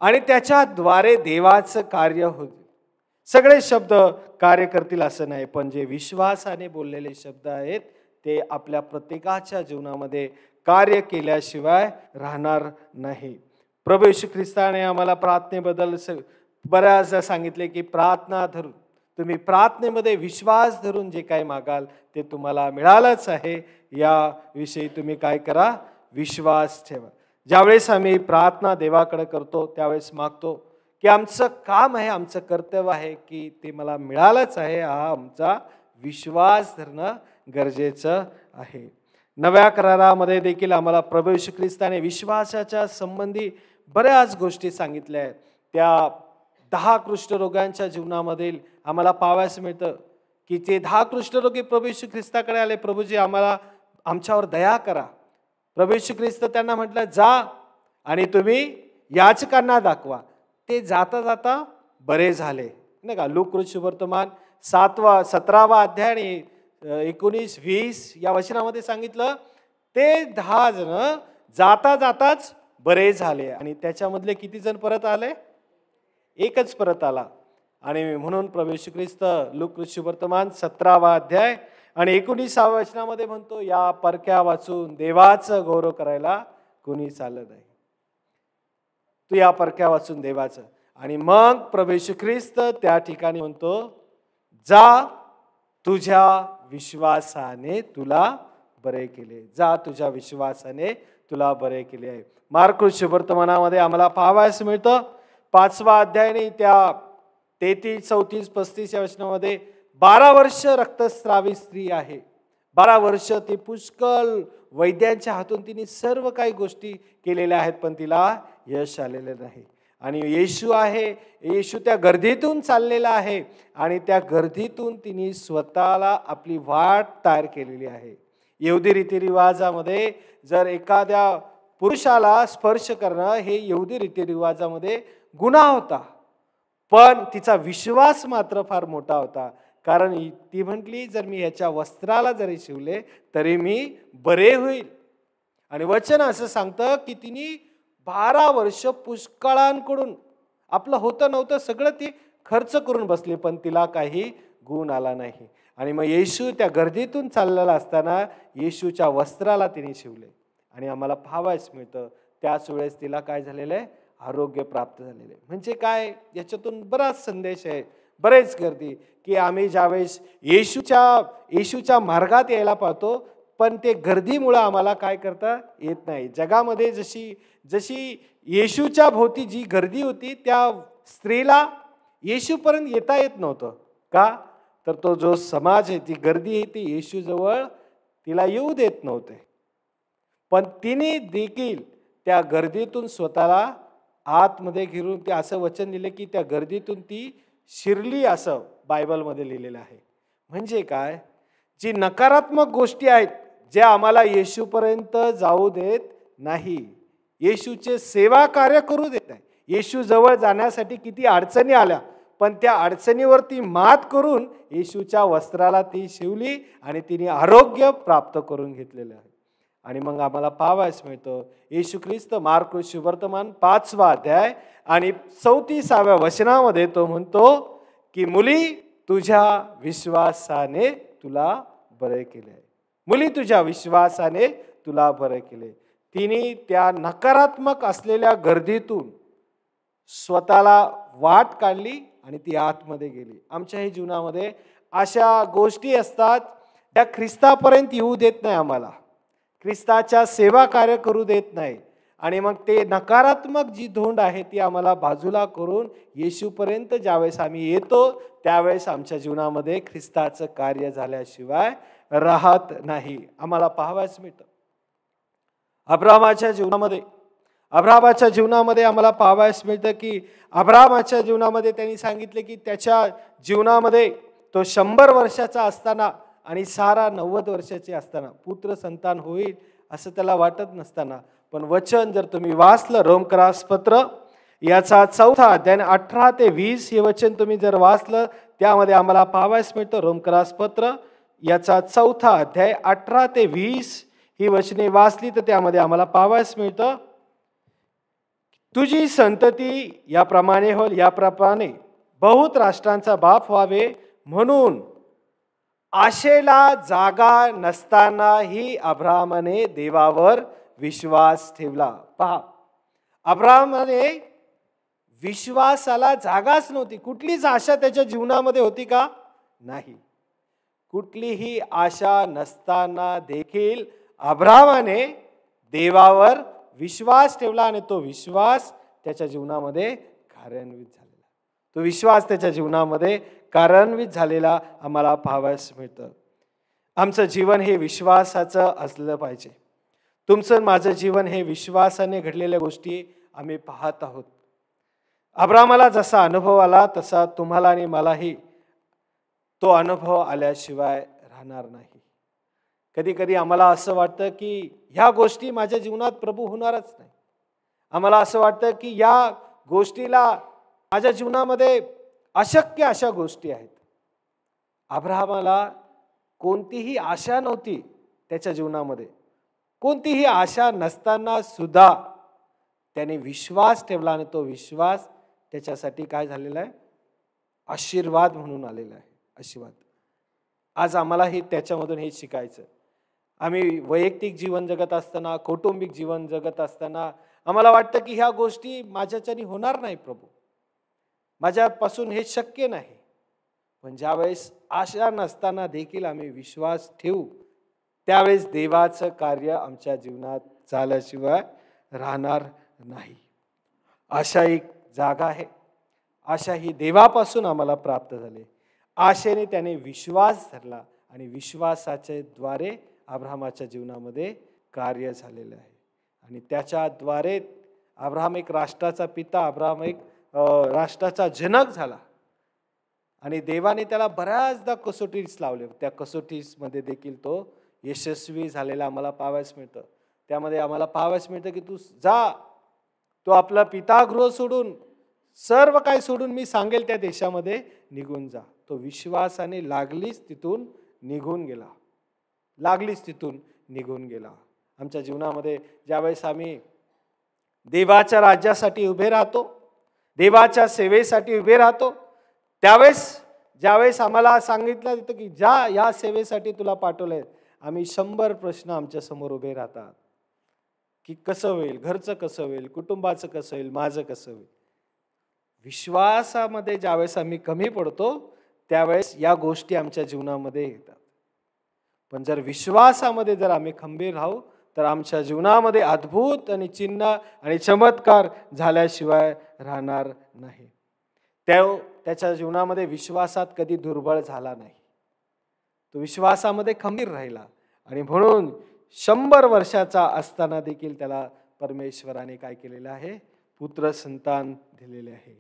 आणि त्याच्याद्वारे देवाचं कार्य होते. सगळे शब्द कार्य करतील असं नाही, पण जे विश्वासाने बोललेले शब्द आहेत ते आपल्या प्रत्येकाच्या जीवनामध्ये कार्य केल्याशिवाय राहणार नाही. प्रभू येशू ख्रिस्ताने आम्हाला प्रार्थनेबद्दल बऱ्याचदा सांगितले की प्रार्थना धरून, तुम्ही प्रार्थनेमध्ये विश्वास धरून जे काही मागाल ते तुम्हाला मिळालंच आहे. याविषयी तुम्ही काय करा, विश्वास ठेवा. ज्यावेळेस आम्ही प्रार्थना देवाकडे करतो त्यावेळेस मागतो की आमचं काम आहे, आमचं कर्तव्य आहे की ते मला मिळालंच आहे, हा आमचा विश्वास धरणं गरजेचं आहे. नव्या करारामध्ये देखील आम्हाला प्रभू येशू ख्रिस्ताने विश्वासाच्या संबंधी बऱ्याच गोष्टी सांगितल्या आहेत. त्या 10 कुष्ठरोगांच्या जीवनामधील आम्हाला पाहावयास मिळतं की ते 10 कुष्ठरोगी प्रभू येशू ख्रिस्ताकडे आले, प्रभूजी आमच्यावर दया करा. प्रभू येशू ख्रिस्त त्यांना म्हटलं, जा आणि तुम्ही याचकांना दाखवा. ते जाता जाता बरे झाले, नाही का. लूक सुवर्तमान 17वा अध्याय आणि 19-20 या वचनामध्ये सांगितलं ते 10 जण जाता जाताच बरे झाले आणि त्याच्यामधले किती जण परत आले, एकच परत आला. आणि म्हणून प्रभू येशू ख्रिस्त लूक सुवर्तमान 17वा अध्याय आणि 19व्या वचनामध्ये म्हणतो, या परक्या वाचून देवाचं गौरव करायला कोणी चाललं नाही. तू या परक्या वाचून देवाचं. आणि मग प्रभू येशू ख्रिस्त त्या ठिकाणी म्हणतो, जा तुझ्या विश्वासाने तुला बरे केले, जा तुझ्या विश्वासाने तुला बरे केले आहे. मार्क सुवर्तमानामध्ये आम्हाला पाहावयास मिळतं 5वा अध्यायाने त्या 33, 34, 35 या वचनामध्ये 12 वर्ष रक्तस्रावी स्त्री आहे. 12 वर्ष ती पुष्कळ वैद्यांच्या हातून तिने सर्व काही गोष्टी केलेल्या आहेत, पण तिला यश आलेलं नाही. आणि येशू आहे, येशू त्या गर्दीतून चाललेला आहे आणि त्या गर्दीतून तिने स्वतःला आपली वाट तयार केलेली आहे. यहुदी रीतिरिवाजामध्ये जर एखाद्या पुरुषाला स्पर्श करणं हे यहुदी रीतिरिवाजामध्ये गुन्हा होता, पण तिचा विश्वास मात्र फार मोठा होता. कारण ती म्हटली, जर मी याच्या वस्त्राला जरी शिवले तरी मी बरे होईल. आणि वचन असं सांगतं की तिने 12 वर्ष पुष्कळांकडून आपलं होतं नव्हतं सगळं ती खर्च करून बसली, पण तिला काही गुण आला नाही. आणि मग येशू त्या गर्दीतून चाललेला असताना येशूच्या वस्त्राला तिने शिवले आणि आम्हाला पाहावयास मिळतं त्याच वेळेस तिला काय झालेलं आहे, आरोग्य प्राप्त झालेलं आहे. म्हणजे काय, याच्यातून बराच संदेश आहे, बरेच गर्दी की आम्ही ज्यावेळेस येशूच्या मार्गात यायला पाहतो, पण ते गर्दीमुळं आम्हाला काय करता येत नाही. जगामध्ये जशी येशूच्या भोवती जी गर्दी होती त्या स्त्रीला येशूपर्यंत येता येत नव्हतं. का तर तो जो समाज आहे, ती गर्दी आहे, ती येशूजवळ तिला येऊ देत नव्हते. पण तिने देखील त्या गर्दीतून स्वतःला आतमध्ये घेऊन ते असं वचन दिले की त्या गर्दीतून ती शिरली, असं बायबलमध्ये लिहिलेलं आहे. म्हणजे काय, जी नकारात्मक गोष्टी आहेत ज्या आम्हाला येशूपर्यंत जाऊ देत नाही, येशूचे सेवा कार्य करू देत नाही. येशू जवळ जाण्यासाठी किती अडचणी आल्या, पण त्या अडचणीवरती मात करून येशूच्या वस्त्राला ती शिवली आणि तिने आरोग्य प्राप्त करून घेतलेलं आहे. आणि मग आम्हाला पाहावयास मिळतं येशू ख्रिस्त मार्क सुवर्तमान 5वा अध्याय आणि 34व्या वचनामध्ये तो म्हणतो की मुली तुझ्या विश्वासाने तुला बरे केले. मुली तुझ्या विश्वासाने तुला बरे केले. तिने त्या नकारात्मक असलेल्या गर्दीतून स्वतःला वाट काढली आणि ती आतमध्ये गेली. आमच्याही जीवनामध्ये अशा गोष्टी असतात त्या ख्रिस्तापर्यंत येऊ देत नाही, आम्हाला ख्रिस्ताच्या सेवा कार्य करू देत नाही. आणि मग ते नकारात्मक जी धोंड आहे ती आम्हाला बाजूला करून येशूपर्यंत ज्यावेळेस आम्ही येतो त्यावेळेस आमच्या जीवनामध्ये ख्रिस्ताचं कार्य झाल्याशिवाय राहत नाही. आम्हाला पाहावयास मिळतं अब्रामाच्या जीवनामध्ये आम्हाला पाहावयास मिळतं की अब्रामाच्या जीवनामध्ये त्यांनी सांगितले की त्याच्या जीवनामध्ये तो 100 वर्षाचा असताना आणि सारा 90 वर्षाची असताना पुत्र संतान होईल असं त्याला वाटत नसताना, पण वचन जर तुम्ही वाचलं रोमकरासपत्र याचा 4 अध्याय 18 ते 20 हे वचन तुम्ही जर वाचलं, त्यामध्ये आम्हाला पाहावयास मिळतं रोमकरासपत्र याचा 4 अध्याय 18 ते 20 ही वचने वाचली तर त्यामध्ये आम्हाला पाहावयास मिळतं, तुझी संतती याप्रमाणे होईल, याप्रमाणे बहुत राष्ट्रांचा बाप व्हावे म्हणून आशेला जागा नसतानाही अब्राहामाने देवावर विश्वास ठेवला. पहा, अब्राहामाने विश्वासाला जागाच नव्हती. कुठलीच आशा त्याच्या जीवनामध्ये होती का? नाही. कुठलीही आशा नसताना देखील अब्राहामाने देवावर विश्वास ठेवला आणि तो विश्वास त्याच्या जीवनामध्ये कार्यान्वित झालेला. तो विश्वास त्याच्या जीवनामध्ये कार्यान्वित झालेला आम्हाला पाहावयास मिळतं. आमचं जीवन हे विश्वासाचं असलं पाहिजे. तुमचं माझं जीवन हे विश्वासाने घडलेल्या गोष्टी आम्ही पाहत आहोत. अब्रामाला जसा अनुभव आला तसा तुम्हाला आणि मलाही तो अनुभव आल्याशिवाय राहणार नाही. कधी कधी आम्हाला असं वाटतं की ह्या गोष्टी माझ्या जीवनात प्रभू होणारच नाही. आम्हाला असं वाटतं की या गोष्टीला माझ्या जीवनामध्ये अशक्य अशा गोष्टी आहेत. अब्राहामाला कोणतीही आशा नव्हती त्याच्या जीवनामध्ये. कोणतीही आशा नसताना सुद्धा त्याने विश्वास ठेवला आणि तो विश्वास त्याच्यासाठी काय झालेला आहे? आशीर्वाद म्हणून आलेला आहे. आशीर्वाद. आज आम्हालाही त्याच्यामधून हे शिकायचं. आम्ही वैयक्तिक जीवन जगत असताना, कौटुंबिक जीवन जगत असताना आम्हाला वाटतं की ह्या गोष्टी माझ्याच्याने होणार नाही प्रभू, माझ्यापासून हे शक्य नाही. पण ज्यावेळेस आशा नसताना देखील आम्ही विश्वास ठेवू त्यावेळेस देवाचं कार्य आमच्या जीवनात झाल्याशिवाय राहणार नाही. आशा एक जागा आहे. आशा ही देवापासून आम्हाला प्राप्त झाली. आशेने त्याने विश्वास धरला आणि विश्वासाच्या द्वारे अब्राहामाच्या जीवनामध्ये कार्य झालेलं आहे. आणि त्याच्याद्वारे अब्राहाम एक राष्ट्राचा पिता, अब्राहाम एक राष्ट्राचा जनक झाला. आणि देवाने त्याला बऱ्याचदा कसोटीस लावले. त्या कसोटीमध्ये देखील तो यशस्वी झालेला आम्हाला पाहावयास मिळतं. त्यामध्ये आम्हाला पाहावयास मिळतं की तू जा, तो आपला पितागृह सोडून, सर्व काय सोडून मी सांगेल त्या देशामध्ये निघून जा. तो विश्वासाने लागलीच तिथून निघून गेला. आमच्या जीवनामध्ये ज्यावेळेस आम्ही देवाच्या राज्यासाठी उभे राहतो, देवाच्या सेवेसाठी उभे राहतो, ज्यावेळेस आम्हाला सांगितलं जातं की जा, या सेवेसाठी तुला पाठवलंय, आम्ही 100 प्रश्न आमच्या समोर उभे राहतात की कसं होईल, घरचं कसं होईल, कुटुंबाचं कसं होईल, माझं कसं होईल. विश्वासामध्ये ज्यावेळेस आम्ही कमी पडतो त्यावेळेस या गोष्टी आमच्या जीवनामध्ये येतात. पण जर विश्वासामध्ये जर आम्ही खंबीर राहू तर आमच्या जीवनामध्ये अद्भुत आणि चिन्ह आणि चमत्कार झाल्याशिवाय राहणार नाही. त्याच्या जीवनामध्ये विश्वासात कधी दुर्बळ झाला नाही. तो विश्वासामध्ये खंबीर राहिला आणि म्हणून 100 वर्षाचा असताना देखील त्याला परमेश्वराने काय केलेलं आहे? पुत्र संतान दिलेले आहे.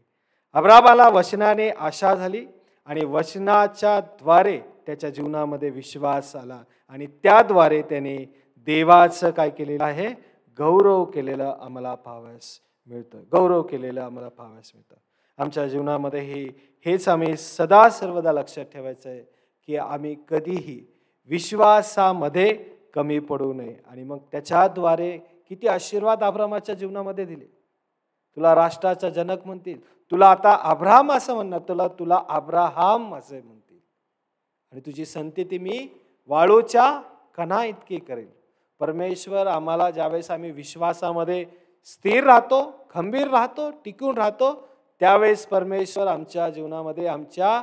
अब्राहामाला वचनाने आशा झाली आणि वचनाच्या द्वारे त्याच्या जीवनामध्ये विश्वास आला आणि त्याद्वारे त्याने देवाचं काय केलेलं आहे? गौरव केलेलं आम्हाला पाहावयास मिळतं. आमच्या जीवनामध्ये हेच आम्ही सदा सर्वदा लक्षात ठेवायचं आहे की आम्ही कधीही विश्वासामध्ये कमी पडू नये. आणि मग त्याच्याद्वारे किती आशीर्वाद अब्राहामाच्या जीवनामध्ये दिले. तुला राष्ट्राचा जनक म्हणतील, तुला आता अब्राहाम असं म्हणणार, तुला अब्राहाम असे म्हणतील, आणि तुझी संतती मी वाळूच्या कणा इतकी करेल. परमेश्वर आम्हाला ज्यावेळेस आम्ही विश्वासामध्ये स्थिर राहतो, खंबीर राहतो, टिकून राहतो, त्यावेळेस परमेश्वर आमच्या जीवनामध्ये आमच्या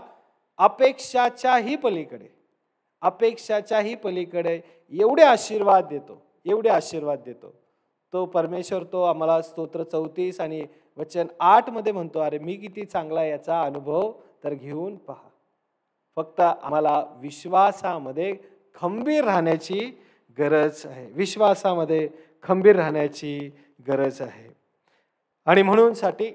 अपेक्षाच्याही पलीकडे एवढे आशीर्वाद देतो. तो परमेश्वर तो आम्हाला स्तोत्र 34 आणि वचन 8 मध्ये म्हणतो, अरे मी किती चांगला याचा अनुभव तर घेऊन पहा. फक्त आम्हाला विश्वासामध्ये खंबीर राहण्याची गरज आहे. विश्वासामध्ये खंबीर राहण्याची गरज आहे. आणि म्हणून साठी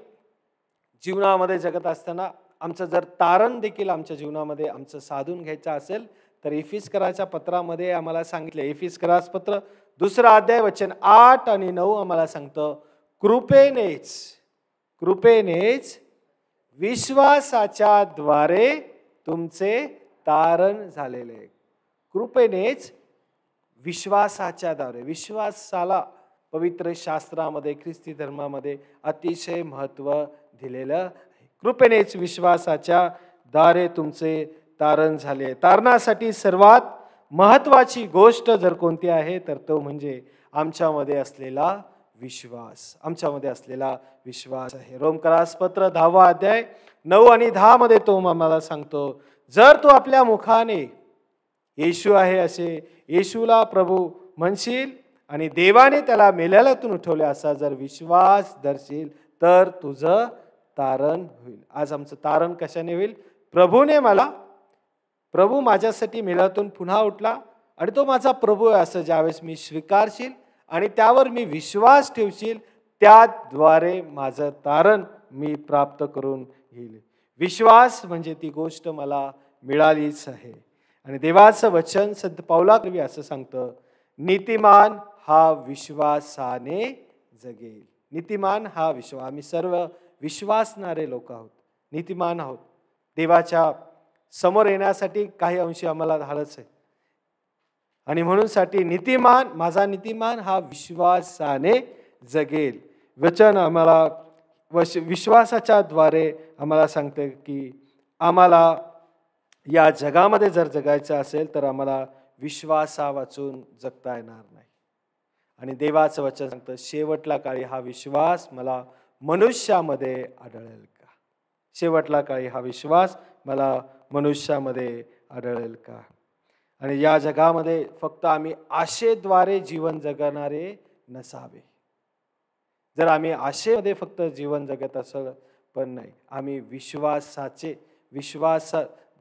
जीवनामध्ये जगत असताना आमचं जर तारण देखील आमच्या जीवनामध्ये आमचं साधून घ्यायचं असेल तर इफिस्कराच्या पत्रामध्ये आम्हाला सांगितलं, इफिस्करास पत्र 2 अध्याय वचन 8 आणि 9 आम्हाला सांगतं, कृपेनेच विश्वासाच्या द्वारे तुमचे तारण झालेले. कृपेनेच विश्वासाच्या द्वारे. विश्वासाला पवित्र शास्त्रामध्ये ख्रिस्ती धर्मामध्ये अतिशय महत्त्व दिलेलं आहे. कृपेनेच विश्वासाच्या द्वारे तुमचे तारण झाले. तारणासाठी सर्वात महत्त्वाची गोष्ट जर कोणती आहे तर तो म्हणजे आमच्यामध्ये असलेला विश्वास. आमच्यामध्ये असलेला विश्वास आहे. रोमकरास पत्र 10 अध्याय 9 आणि 10 मध्ये तो आम्हाला सांगतो, जर तू आपल्या मुखाने येशू आहे असे येशूला प्रभू म्हणशील आणि देवाने त्याला मेलेल्यातून उठवले असा जर विश्वास धरशील तर तुझं तारण होईल. आज आमचं तारण कशाने होईल? प्रभू माझ्यासाठी मेल्यातून पुन्हा उठला आणि तो माझा प्रभू आहे असं ज्यावेळेस मी स्वीकारशील आणि त्यावर मी विश्वास ठेवशील, त्याद्वारे माझं तारण मी प्राप्त करून घेईल. विश्वास म्हणजे ती गोष्ट मला मिळालीच आहे. आणि देवाचं वचन संत पौलाकृती असं सांगतं, नीतिमान हा विश्वासाने जगेल. नीतिमान हा विश्वास. आम्ही सर्व विश्वासणारे लोक आहोत, नीतिमान आहोत. देवाच्या समोर येण्यासाठी काही अंशी आम्हाला धाडच आहे. आणि म्हणून साठी नीतिमान, माझा नीतिमान हा विश्वासाने जगेल. वचन आम्हाला विश्वासाच्या द्वारे आम्हाला सांगते की आम्हाला या जगामध्ये जर जगायचं असेल तर आम्हाला विश्वासा वाचून जगता येणार नाही. आणि देवाचं वचन सांगतं, शेवटला काळी हा विश्वास मला मनुष्यामध्ये आढळेल का? शेवटला काळी हा विश्वास मला मनुष्यामध्ये आढळेल का? आणि या जगामध्ये फक्त आम्ही आशेद्वारे जीवन जगणारे नसावे. जर आम्ही आशेमध्ये फक्त जीवन जगत असेल पण नाही, आम्ही विश्वास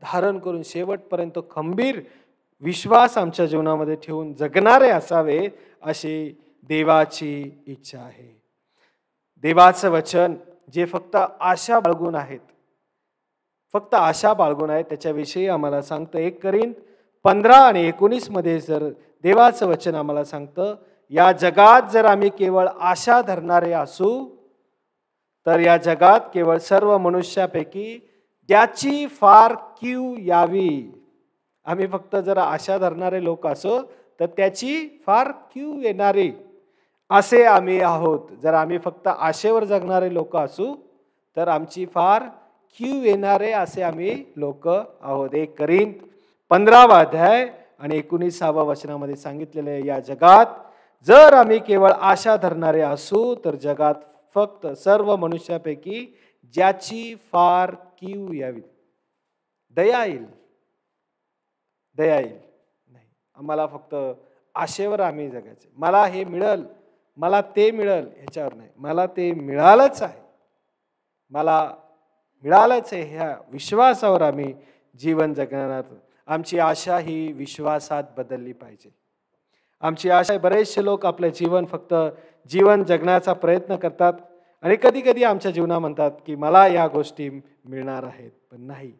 धारण करून शेवटपर्यंत खंबीर विश्वास आमच्या जीवनामध्ये ठेवून जगणारे असावे अशी देवाची इच्छा आहे. देवाचं वचन जे फक्त आशा बाळगून आहेत, त्याच्याविषयी आम्हाला सांगतं. 1 कोरिंथ 15 आणि 19 मध्ये जर देवाचं वचन आम्हाला सांगतं, या जगात जर आम्ही केवळ आशा धरणारे असू तर या जगात केवळ सर्व मनुष्यापैकी त्याची फार कीव यावी. आम्ही फक्त जर आशा धरणारे लोक असो तर त्याची फार कीव येणारी असे आम्ही आहोत. जर आम्ही फक्त आशेवर जगणारे लोक असू तर आमची फार कीव येणारे असे आम्ही लोक आहोत. 1 कोरिंथ 15 अध्याय आणि 19 वचनामध्ये सांगितलेलं आहे, या जगात जर आम्ही केवळ आशा धरणारे असू तर जगात फक्त सर्व मनुष्यापैकी ज्याची फार कीव यावी. दया येईल नाही. आम्हाला फक्त आशेवर आम्ही जगायचे. मला हे मिळेल, मला ते मिळेल ह्याच्यावर नाही. मला ते मिळालंच आहे, ह्या विश्वासावर आम्ही जीवन जगणार. आमची आशा ही विश्वासात बदलली पाहिजे. आमची आशा, बरेचसे लोक आपलं जीवन फक्त जीवन जगण्याचा प्रयत्न करतात आणि कधी कधी आमच्या जीवना म्हणतात की मला या गोष्टी मिळणार आहेत, पण नाही.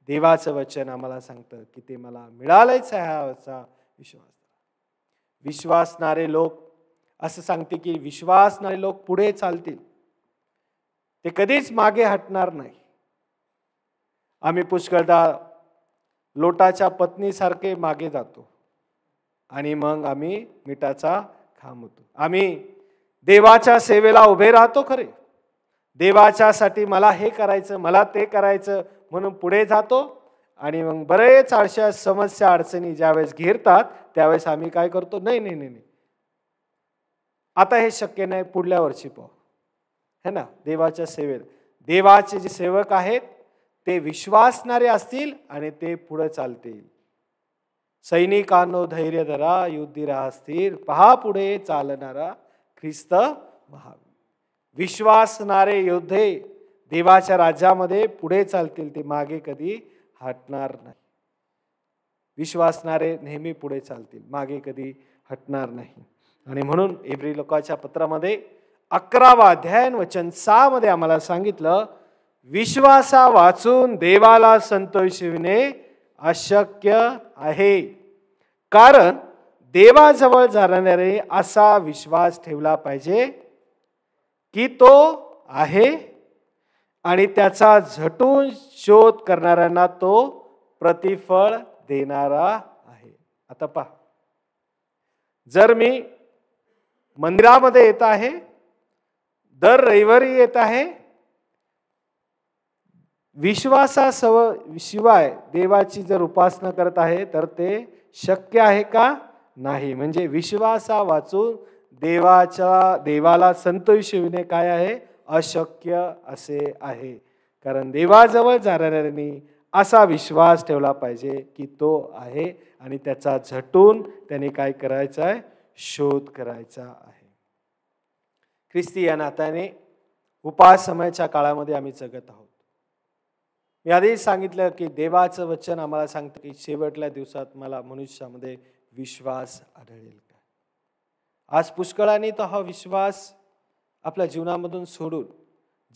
देवाचं वचन आम्हाला सांगतं की ते मला मिळालंच आहे असा विश्वासणारे लोक असं सांगते की विश्वासणारे लोक पुढे चालतील, ते कधीच मागे हटणार नाही. आम्ही पुष्कळदा लोटाच्या पत्नीसारखे मागे जातो आणि मग आम्ही मिठाचा खांब होतो. आम्ही देवाच्या सेवेला उभे राहतो खरे, देवाच्यासाठी मला हे करायचं, मला ते करायचं म्हणून पुढे जातो आणि मग बरेच अशा समस्या अडचणी ज्यावेळेस घेरतात त्यावेळेस आम्ही काय करतो, नाही आता हे शक्य नाही, पुढल्या वर्षी पाहू, है ना. देवाच्या सेवेत देवाचे जे सेवक आहेत ते विश्वासणारे असतील आणि ते पुढे चालतील. सैनिकांनो धैर्य धरा, युद्धी राहा स्थिर, पहा पुढे चालणारा ख्रिस्त महावीर. विश्वासणारे योद्धे देवाच्या राज्यामध्ये पुढे चालतील, ते मागे कधी हटणार नाही. विश्वासणारे नेहमी पुढे चालतील, मागे कधी हटणार नाही. आणि म्हणून इब्री लोकाच्या पत्रामध्ये 11वा अध्याय वचन 6 मध्ये आम्हाला सांगितलं, विश्वासा वाचून देवाला संतोषविणे अशक्य आहे, कारण देवाजवळ जाणारे असा विश्वास ठेवला पाहिजे की तो आहे आणि त्याचा झटून शोध करणाऱ्यांना तो प्रतिफळ देणारा आहे. आता पहा, जर मी मंदिरामध्ये येत आहे, दर रविवारी येत आहे, विश्वासाशिवाय देवाची जर उपासना करत आहे तर ते शक्य आहे का? नाही. म्हणजे विश्वासा वाचून देवाला संतोषविणे काय आहे? अशक्य असे आहे. कारण देवाजवळ जाणाऱ्यांनी असा विश्वास ठेवला पाहिजे की तो आहे आणि त्याचा झटून त्याने काय करायचा आहे? शोध करायचा आहे. ख्रिस्ती या नात्याने उपासमाच्या काळामध्ये आम्ही जगत आहोत. मी आधीच सांगितलं की देवाचं वचन आम्हाला सांगतं की शेवटल्या दिवसात मला मनुष्यामध्ये विश्वास आढळेल का. आज पुष्कळांनी तो हा विश्वास आपल्या जीवनामधून सोडून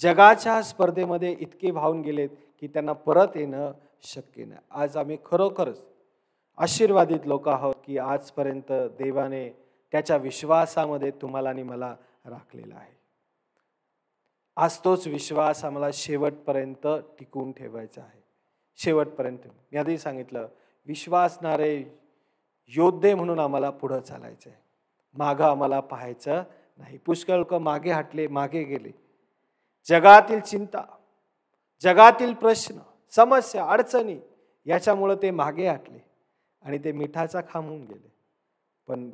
जगाच्या स्पर्धेमध्ये इतके वाहून गेलेत की त्यांना परत येणं शक्य नाही. आज आम्ही खरोखरच आशीर्वादित लोक आहोत की आजपर्यंत देवाने त्याच्या विश्वासामध्ये तुम्हाला आणि मला राखलेला आहे. आज तोच विश्वास आम्हाला शेवटपर्यंत टिकवून ठेवायचा आहे. शेवटपर्यंत मी आधी सांगितलं, विश्वासणारे योद्धे म्हणून आम्हाला पुढं चालायचं आहे, मागं आम्हाला पाहायचं नाही. पुष्कळ लोक मागे हटले, मागे गेले. जगातील चिंता, जगातील प्रश्न, समस्या, अडचणी याच्यामुळं ते मागे हटले आणि ते मिठाचा खांब होऊन गेले. पण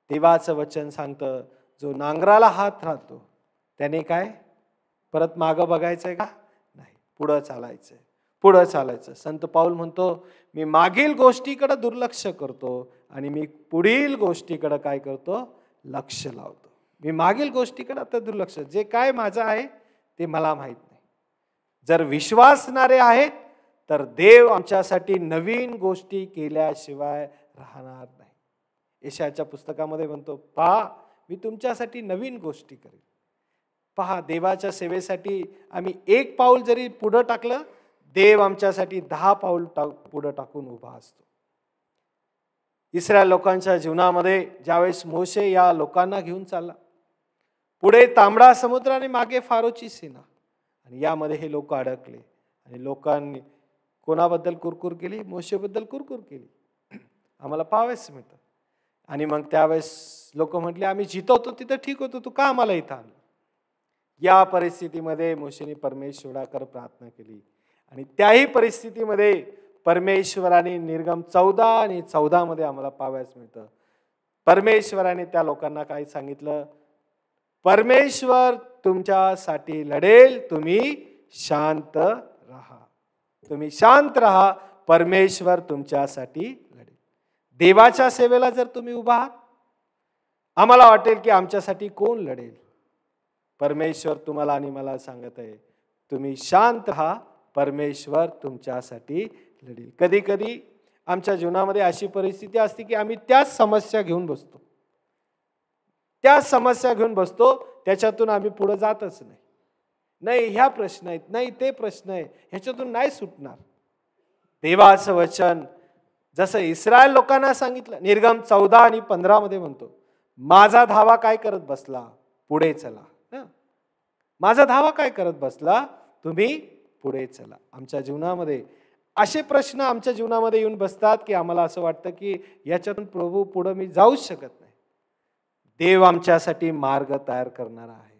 देवाचं वचन सांगतं, जो नांगराला हात राहतो त्याने काय परत मागं बघायचंय का? नाही, पुढं चालायचंय, पुढं चालायचं. संत पाऊल म्हणतो, मी मागील गोष्टीकडे दुर्लक्ष करतो आणि मी पुढील गोष्टीकडे काय करतो? लक्ष लावतो. मी मागील गोष्टीकडे आता दुर्लक्ष, जे काय माझं आहे ते मला माहीत नाही. जर विश्वासणारे आहेत तर देव आमच्यासाठी नवीन गोष्टी केल्याशिवाय राहणार नाही. यशायाच्या पुस्तकामध्ये म्हणतो, पहा मी तुमच्यासाठी नवीन गोष्टी करेन. पहा, देवाच्या सेवेसाठी आम्ही 1 पाऊल जरी पुढं टाकलं, देव आमच्यासाठी 10 पाऊल पुढं टाकून उभा असतो. इस्रायल लोकांच्या जीवनामध्ये ज्यावेळेस मोशे या लोकांना घेऊन चालला, पुढे तांबडा समुद्र आणि मागे फारोची सेना, आणि यामध्ये हे लोक अडकले आणि लोकांनी कोणाबद्दल कुरकुर केली? मोशेबद्दल कुरकुर केली. आम्हाला पाहावयास मिळतं. आणि मग त्यावेळेस लोक म्हटले, आम्ही जिथं होतो तिथं ठीक होतो, तू का आम्हाला इथं आणलं? या परिस्थितीमध्ये मोशेने परमेश्वराकडे प्रार्थना केली आणि त्याही परिस्थितीमध्ये परमेश्वराने निर्गम 14 आणि 14 मध्ये आम्हाला पाहावयास मिळतं, परमेश्वराने त्या लोकांना काय सांगितलं? परमेश्वर तुमच्यासाठी लढेल, तुम्ही शांत राहा. तुम्ही शांत राहा, परमेश्वर तुमच्यासाठी लढेल. देवाच्या सेवेला जर तुम्ही उभा आहात, आम्हाला वाटेल की आमच्यासाठी कोण लढेल? परमेश्वर तुम्हाला आणि मला सांगत आहे, तुम्ही शांत राहा, परमेश्वर तुमच्यासाठी लढेल. कधी कधी आमच्या जीवनामध्ये अशी परिस्थिती असते की आम्ही त्याच समस्या घेऊन बसतो, त्याच समस्या घेऊन बसतो, त्याच्यातून आम्ही पुढे जातच नाही. नाही ह्या प्रश्न आहेत, नाही ते प्रश्न आहे, ह्याच्यातून नाही सुटणार. देवाचं वचन जसं इस्रायल लोकांना सांगितलं, निर्गम 14 आणि 15 मध्ये म्हणतो, माझा धावा काय करत बसला? पुढे चला. माझा धावा काय करत बसला? तुम्ही पुढे चला. आमच्या जीवनामध्ये असे प्रश्न आमच्या जीवनामध्ये येऊन बसतात की आम्हाला असं वाटतं की याच्यातून प्रभू पुढे मी जाऊच शकत नाही. देव आमच्यासाठी मार्ग तयार करणारा आहे.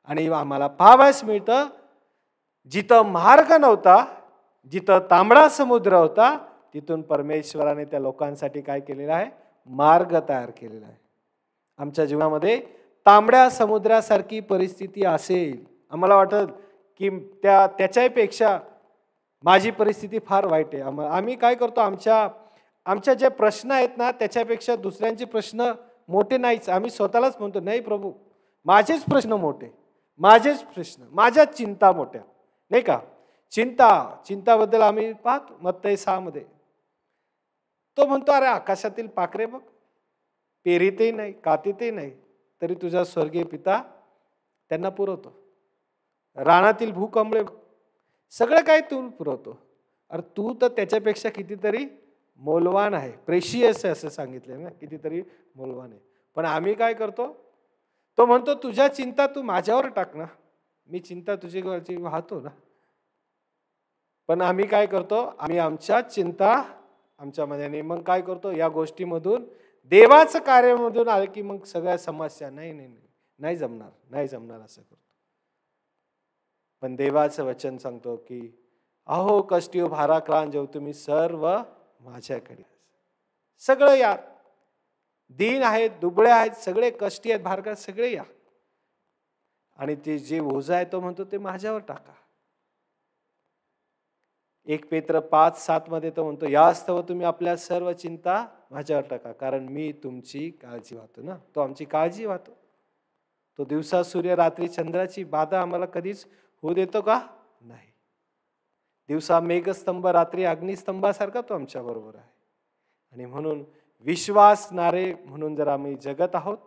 आणि आम्हाला पाहावयास मिळतं, जिथं मार्ग नव्हता, जिथं तांबडा समुद्र होता, तिथून परमेश्वराने त्या लोकांसाठी काय केलेलं आहे? मार्ग तयार केलेला आहे. आमच्या जीवनामध्ये तांबड्या समुद्रासारखी परिस्थिती असेल, आम्हाला वाटत की त्याच्यापेक्षा माझी परिस्थिती फार वाईट आहे. आम्ही काय करतो, आमच्या जे प्रश्न आहेत ना, त्याच्यापेक्षा दुसऱ्यांचे प्रश्न मोठे नाहीच. आम्ही स्वतःलाच म्हणतो, नाही प्रभू, माझेच प्रश्न मोठे, माझेच प्रश्न, माझ्याच चिंता मोठ्या, नाही का? चिंताबद्दल आम्ही पाहतो मत्तई 6 मध्ये तो म्हणतो, अरे आकाशातील पाखरे बघ, पेरीतही नाही, कातीतही नाही, तरी तुझा स्वर्गीय पिता त्यांना पुरवतो. रानातील भूकंबळे सगळं काही तू पुरवतो. अरे तू तर त्याच्यापेक्षा कितीतरी मौल्यवान आहे, प्रेशियस आहे असं सांगितलं ना, कितीतरी मौल्यवान आहे. पण आम्ही काय करतो? तो म्हणतो तुझ्या चिंता तू माझ्यावर टाक ना, मी चिंता तुझी वाहतो ना. पण आम्ही काय करतो? आम्ही आमच्या चिंता आमच्यामध्ये, आणि मग काय करतो? या गोष्टीमधून देवाचं कार्यामधून आलं की मग सगळ्या समस्या नाही जमणार असं करतो. पण देवाचं वचन सांगतो की अहो कष्टी भाराक्रांत जेव्हा तुम्ही सर्व माझ्याकडे. सगळं या, दीन आहेत, दुबळे आहेत, सगळे कष्टी आहेत, भाराक्रांत सगळे या, आणि ते जे ओझं आहे तो म्हणतो ते माझ्यावर टाका. 1 पेत्र 5:7 मध्ये तो म्हणतो यास्तव तुम्ही आपल्या सर्व चिंता माझ्यावर टाका, कारण मी तुमची काळजी वाहतो ना. तो आमची काळजी वाहतो. तो दिवसा सूर्य रात्री चंद्राची बाधा आम्हाला कधीच होऊ देतो का? नाही. दिवसा मेघस्तंभ रात्री अग्निस्तंभासारखा तो आमच्या बरोबर आहे. आणि म्हणून विश्वासणारे म्हणून जर आम्ही जगत आहोत,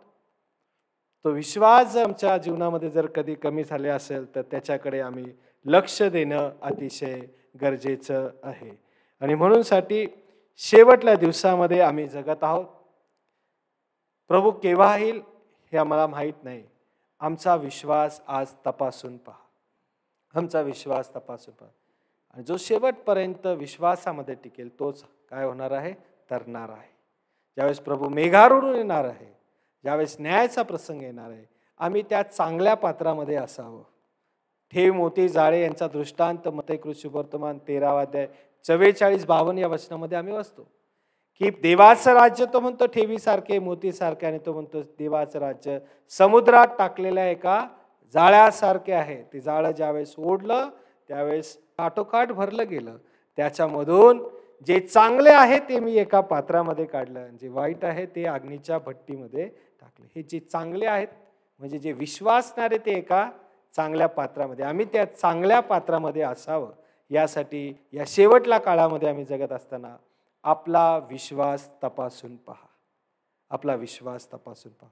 तो विश्वास आमच्या जीवनामध्ये जर कधी कमी झाले असेल तर त्याच्याकडे आम्ही लक्ष देणं अतिशय गरजेचं आहे. आणि म्हणून साठी शेवटल्या दिवसामध्ये आम्ही जगत आहोत. प्रभू केव्हा येईल हे आम्हाला माहीत नाही. आमचा विश्वास आज तपासून पहा, आमचा विश्वास तपासून पहा. आणि जो शेवटपर्यंत विश्वासामध्ये टिकेल तोच काय होणार आहे? तरणार आहे. ज्यावेळेस प्रभू मेघारूढून येणार आहे, ज्यावेळेस न्यायाचा प्रसंग येणार आहे, आम्ही त्या चांगल्या पात्रामध्ये असावं. ठेव मोती जाळे यांचा दृष्टांत मत्तई शुभवर्तमान 13 अध्याय 44-52 या वचनामध्ये आम्ही वाचतो की देवाचं राज्य तो म्हणतो ठेवीसारखे मोतीसारखे, आणि तो म्हणतो देवाचं राज्य समुद्रात टाकलेल्या एका जाळ्यासारखे आहे. ते जाळं ज्यावेळेस ओढलं त्यावेळेस काठोकाठ भरलं गेलं. त्याच्यामधून जे चांगले आहे ते मी एका पात्रामध्ये काढलं, जे वाईट आहे ते अग्नीच्या भट्टीमध्ये टाकले. हे जे चांगले आहेत म्हणजे जे विश्वासणारे ते एका चांगल्या पात्रामध्ये, आम्ही त्या चांगल्या पात्रामध्ये असावं यासाठी या शेवटल्या काळामध्ये आम्ही जगत असताना आपला विश्वास तपासून पहा. आपला विश्वास तपासून पहा.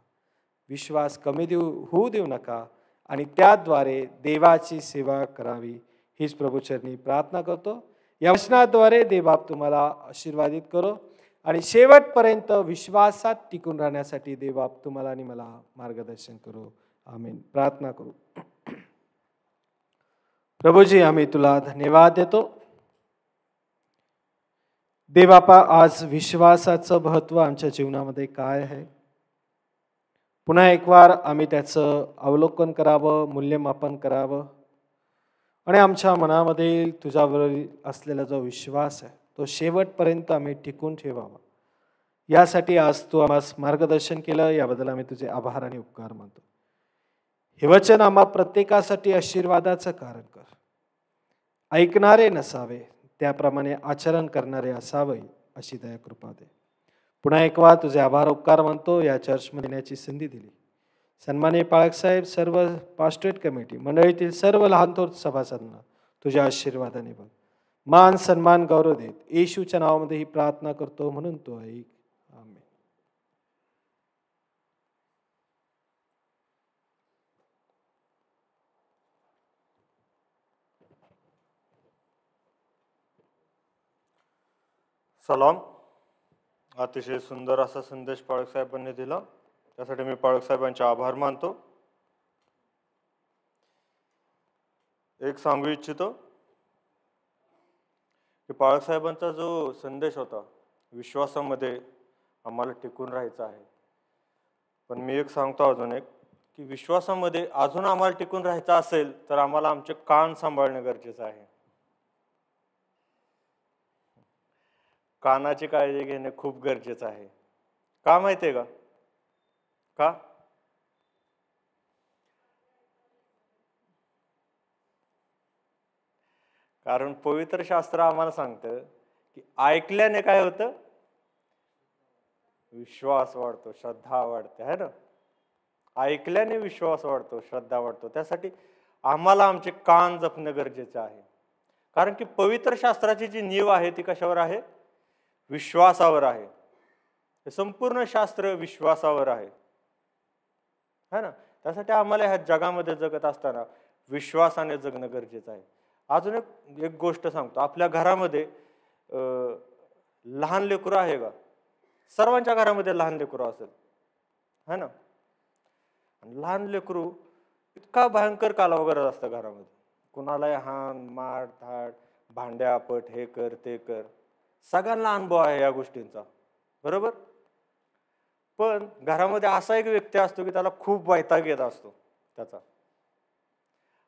विश्वास कमी होऊ देऊ नका, आणि त्याद्वारे देवाची सेवा करावी हीच प्रभूचरणी प्रार्थना करतो. या वचनाद्वारे देवबाप तुम्हाला आशीर्वादित करो, आणि शेवटपर्यंत विश्वासात टिकून राहण्यासाठी देवबाप तुम्हाला आणि मला मार्गदर्शन करो. आमीन. प्रार्थना करू. प्रभूजी, आम्ही तुला धन्यवाद देतो. देवबापा, आज विश्वासाचं महत्त्व आमच्या जीवनामध्ये काय आहे पुन्हा एक वार आम्ही त्याचं अवलोकन करावं, मूल्यमापन करावं, आणि आमच्या मनामध्ये तुझ्यावर असलेला जो विश्वास आहे तो शेवटपर्यंत आम्ही टिकून ठेवावा. यासाठी आज तू आम्हाला मार्गदर्शन केलं, याबद्दल आम्ही तुझे आभार आणि उपकार मानतो. हे वचन आम्हा प्रत्येकासाठी आशीर्वादाचं कारण कर. ऐकणारे नसावे, त्याप्रमाणे आचरण करणारे असावे अशी दया कृपा दे. पुन्हा एक वार तुझे आभार उपकार मानतो. या चर्चमध्ये येण्याची संधी दिली. सन्माननीय पाळकसाहेब, सर्व पास्टरेट कमिटी मंडळीतील सर्व लहान थोर सभासदांना तुझ्या आशीर्वादाने बघ. मान सन्मान गौरव देत येशूच्या नावामध्ये ही प्रार्थना करतो, म्हणून तो ऐक. आमेन. सलाम. अतिशय सुंदर असा संदेश पाळक साहेबांनी दिला, त्यासाठी मी पाळक साहेबांचे आभार मानतो. एक सांगू इच्छितो की पाळक साहेबांचा जो संदेश होता, विश्वासामध्ये आम्हाला टिकून राहायचं आहे. पण मी एक सांगतो अजून एक, की विश्वासामध्ये अजून आम्हाला टिकून राहायचं असेल तर आम्हाला आमचे कान सांभाळणे गरजेचं आहे. कानाची काळजी घेणे खूप गरजेचं आहे. का माहितीये का? का? कारण पवित्र शास्त्र आम्हाला सांगतं की ऐकल्याने काय होतं? विश्वास वाढतो, श्रद्धा वाढते, है ना. ऐकल्याने विश्वास वाढतो, श्रद्धा वाढतो. त्यासाठी आम्हाला आमचे कान जपणे गरजेचे आहे. कारण की पवित्र शास्त्राची जी नीव आहे ती कशावर आहे? विश्वासावर आहे. हे संपूर्ण शास्त्र विश्वासावर आहे, है ना. त्यासाठी आम्हाला ह्या जगामध्ये जगत असताना विश्वासाने जगणं गरजेचं आहे. अजून एक गोष्ट सांगतो. आपल्या घरामध्ये लहान लेकरू आहे का? सर्वांच्या घरामध्ये लहान लेकरू असेल, है ना. लहान लेकरू इतका भयंकर कालवा करत असतं घरामध्ये. कुणालाही हाण मार धाड, भांड्यापट, हे कर ते कर. सगळ्यांना अनुभव आहे या गोष्टींचा, बरोबर. पण घरामध्ये असा एक व्यक्ती असतो की त्याला खूप वैताग येत असतो त्याचा,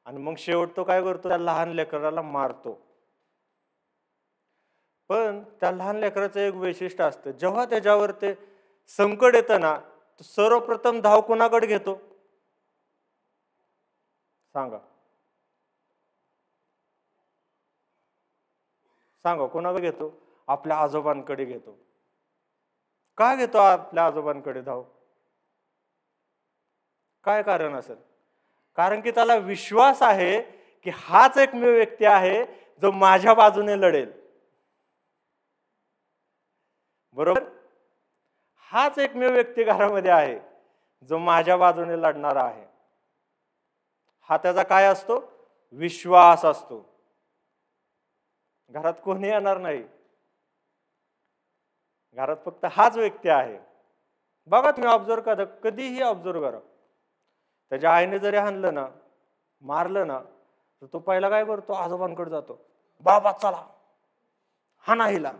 आणि मग शेवट तो काय करतो, त्या लहान लेकराला मारतो. पण त्या लहान लेकराचं एक वैशिष्ट्य असतं, जेव्हा त्याच्यावर ते संकट येतं ना, तो सर्वप्रथम धाव कोणाकडे घेतो सांगा? सांगा कोणाकडे घेतो? आपल्या आजोबांकडे घेतो. का घेतो आपल्या आजोबांकडे धाव? काय कारण असेल? कारण की त्याला विश्वास आहे की हाच एकमेव व्यक्ती आहे जो माझ्या बाजूने लढेल, बरोबर. हाच एकमेव व्यक्ती घरामध्ये आहे जो माझ्या बाजूने लढणारा आहे. हा त्याचा काय असतो? विश्वास असतो. घरात कोणी येणार नाही, घरात फक्त हाच व्यक्ती आहे. बघा तुम्ही ऑब्झर्व करा, कधीही ऑब्झर्व करा. त्याच्या आईने जरी हाणलं ना, मारलं ना, तर तो पहिला काय करतो? आजोबांकडे जातो. बाबा चला हाणा हिला,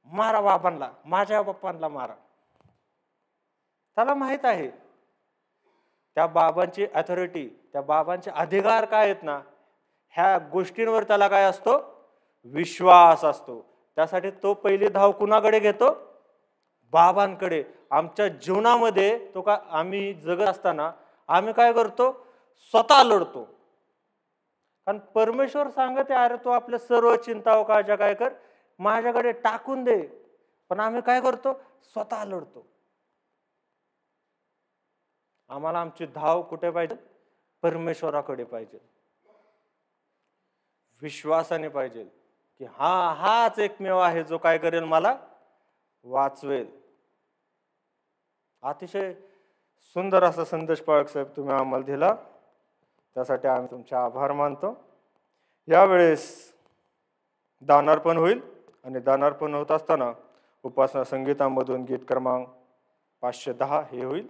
मारा बाबांना, माझ्या बाप्पांना मारा. त्याला माहित आहे त्या बाबांची अथॉरिटी, त्या बाबांचे अधिकार काय आहेत ना, ह्या गोष्टींवर त्याला काय असतो? विश्वास असतो. त्यासाठी तो पहिली धाव कुणाकडे घेतो? बाबांकडे. आमच्या जीवनामध्ये तो का आम्ही जगत असताना आम्ही काय करतो? स्वतः लढतो. कारण परमेश्वर सांगत आहे, अरे तो आपल्या सर्व चिंता व काळज्या काय कर, माझ्याकडे टाकून दे. पण आम्ही काय करतो? स्वतः लढतो. आम्हाला आमची धाव कुठे पाहिजे? परमेश्वराकडे पाहिजे, विश्वासाने पाहिजे की हाच एकमेव आहे जो काय करेल, मला वाचवेल. अतिशय सुंदर असा संदेश पाळक साहेब तुम्ही आम्हाला दिला, त्यासाठी आम्ही तुमचे आभार मानतो. यावेळेस दानार्पण होईल, आणि दानार्पण होत असताना उपासना संगीतामधून गीत क्रमांक 510 हे होईल.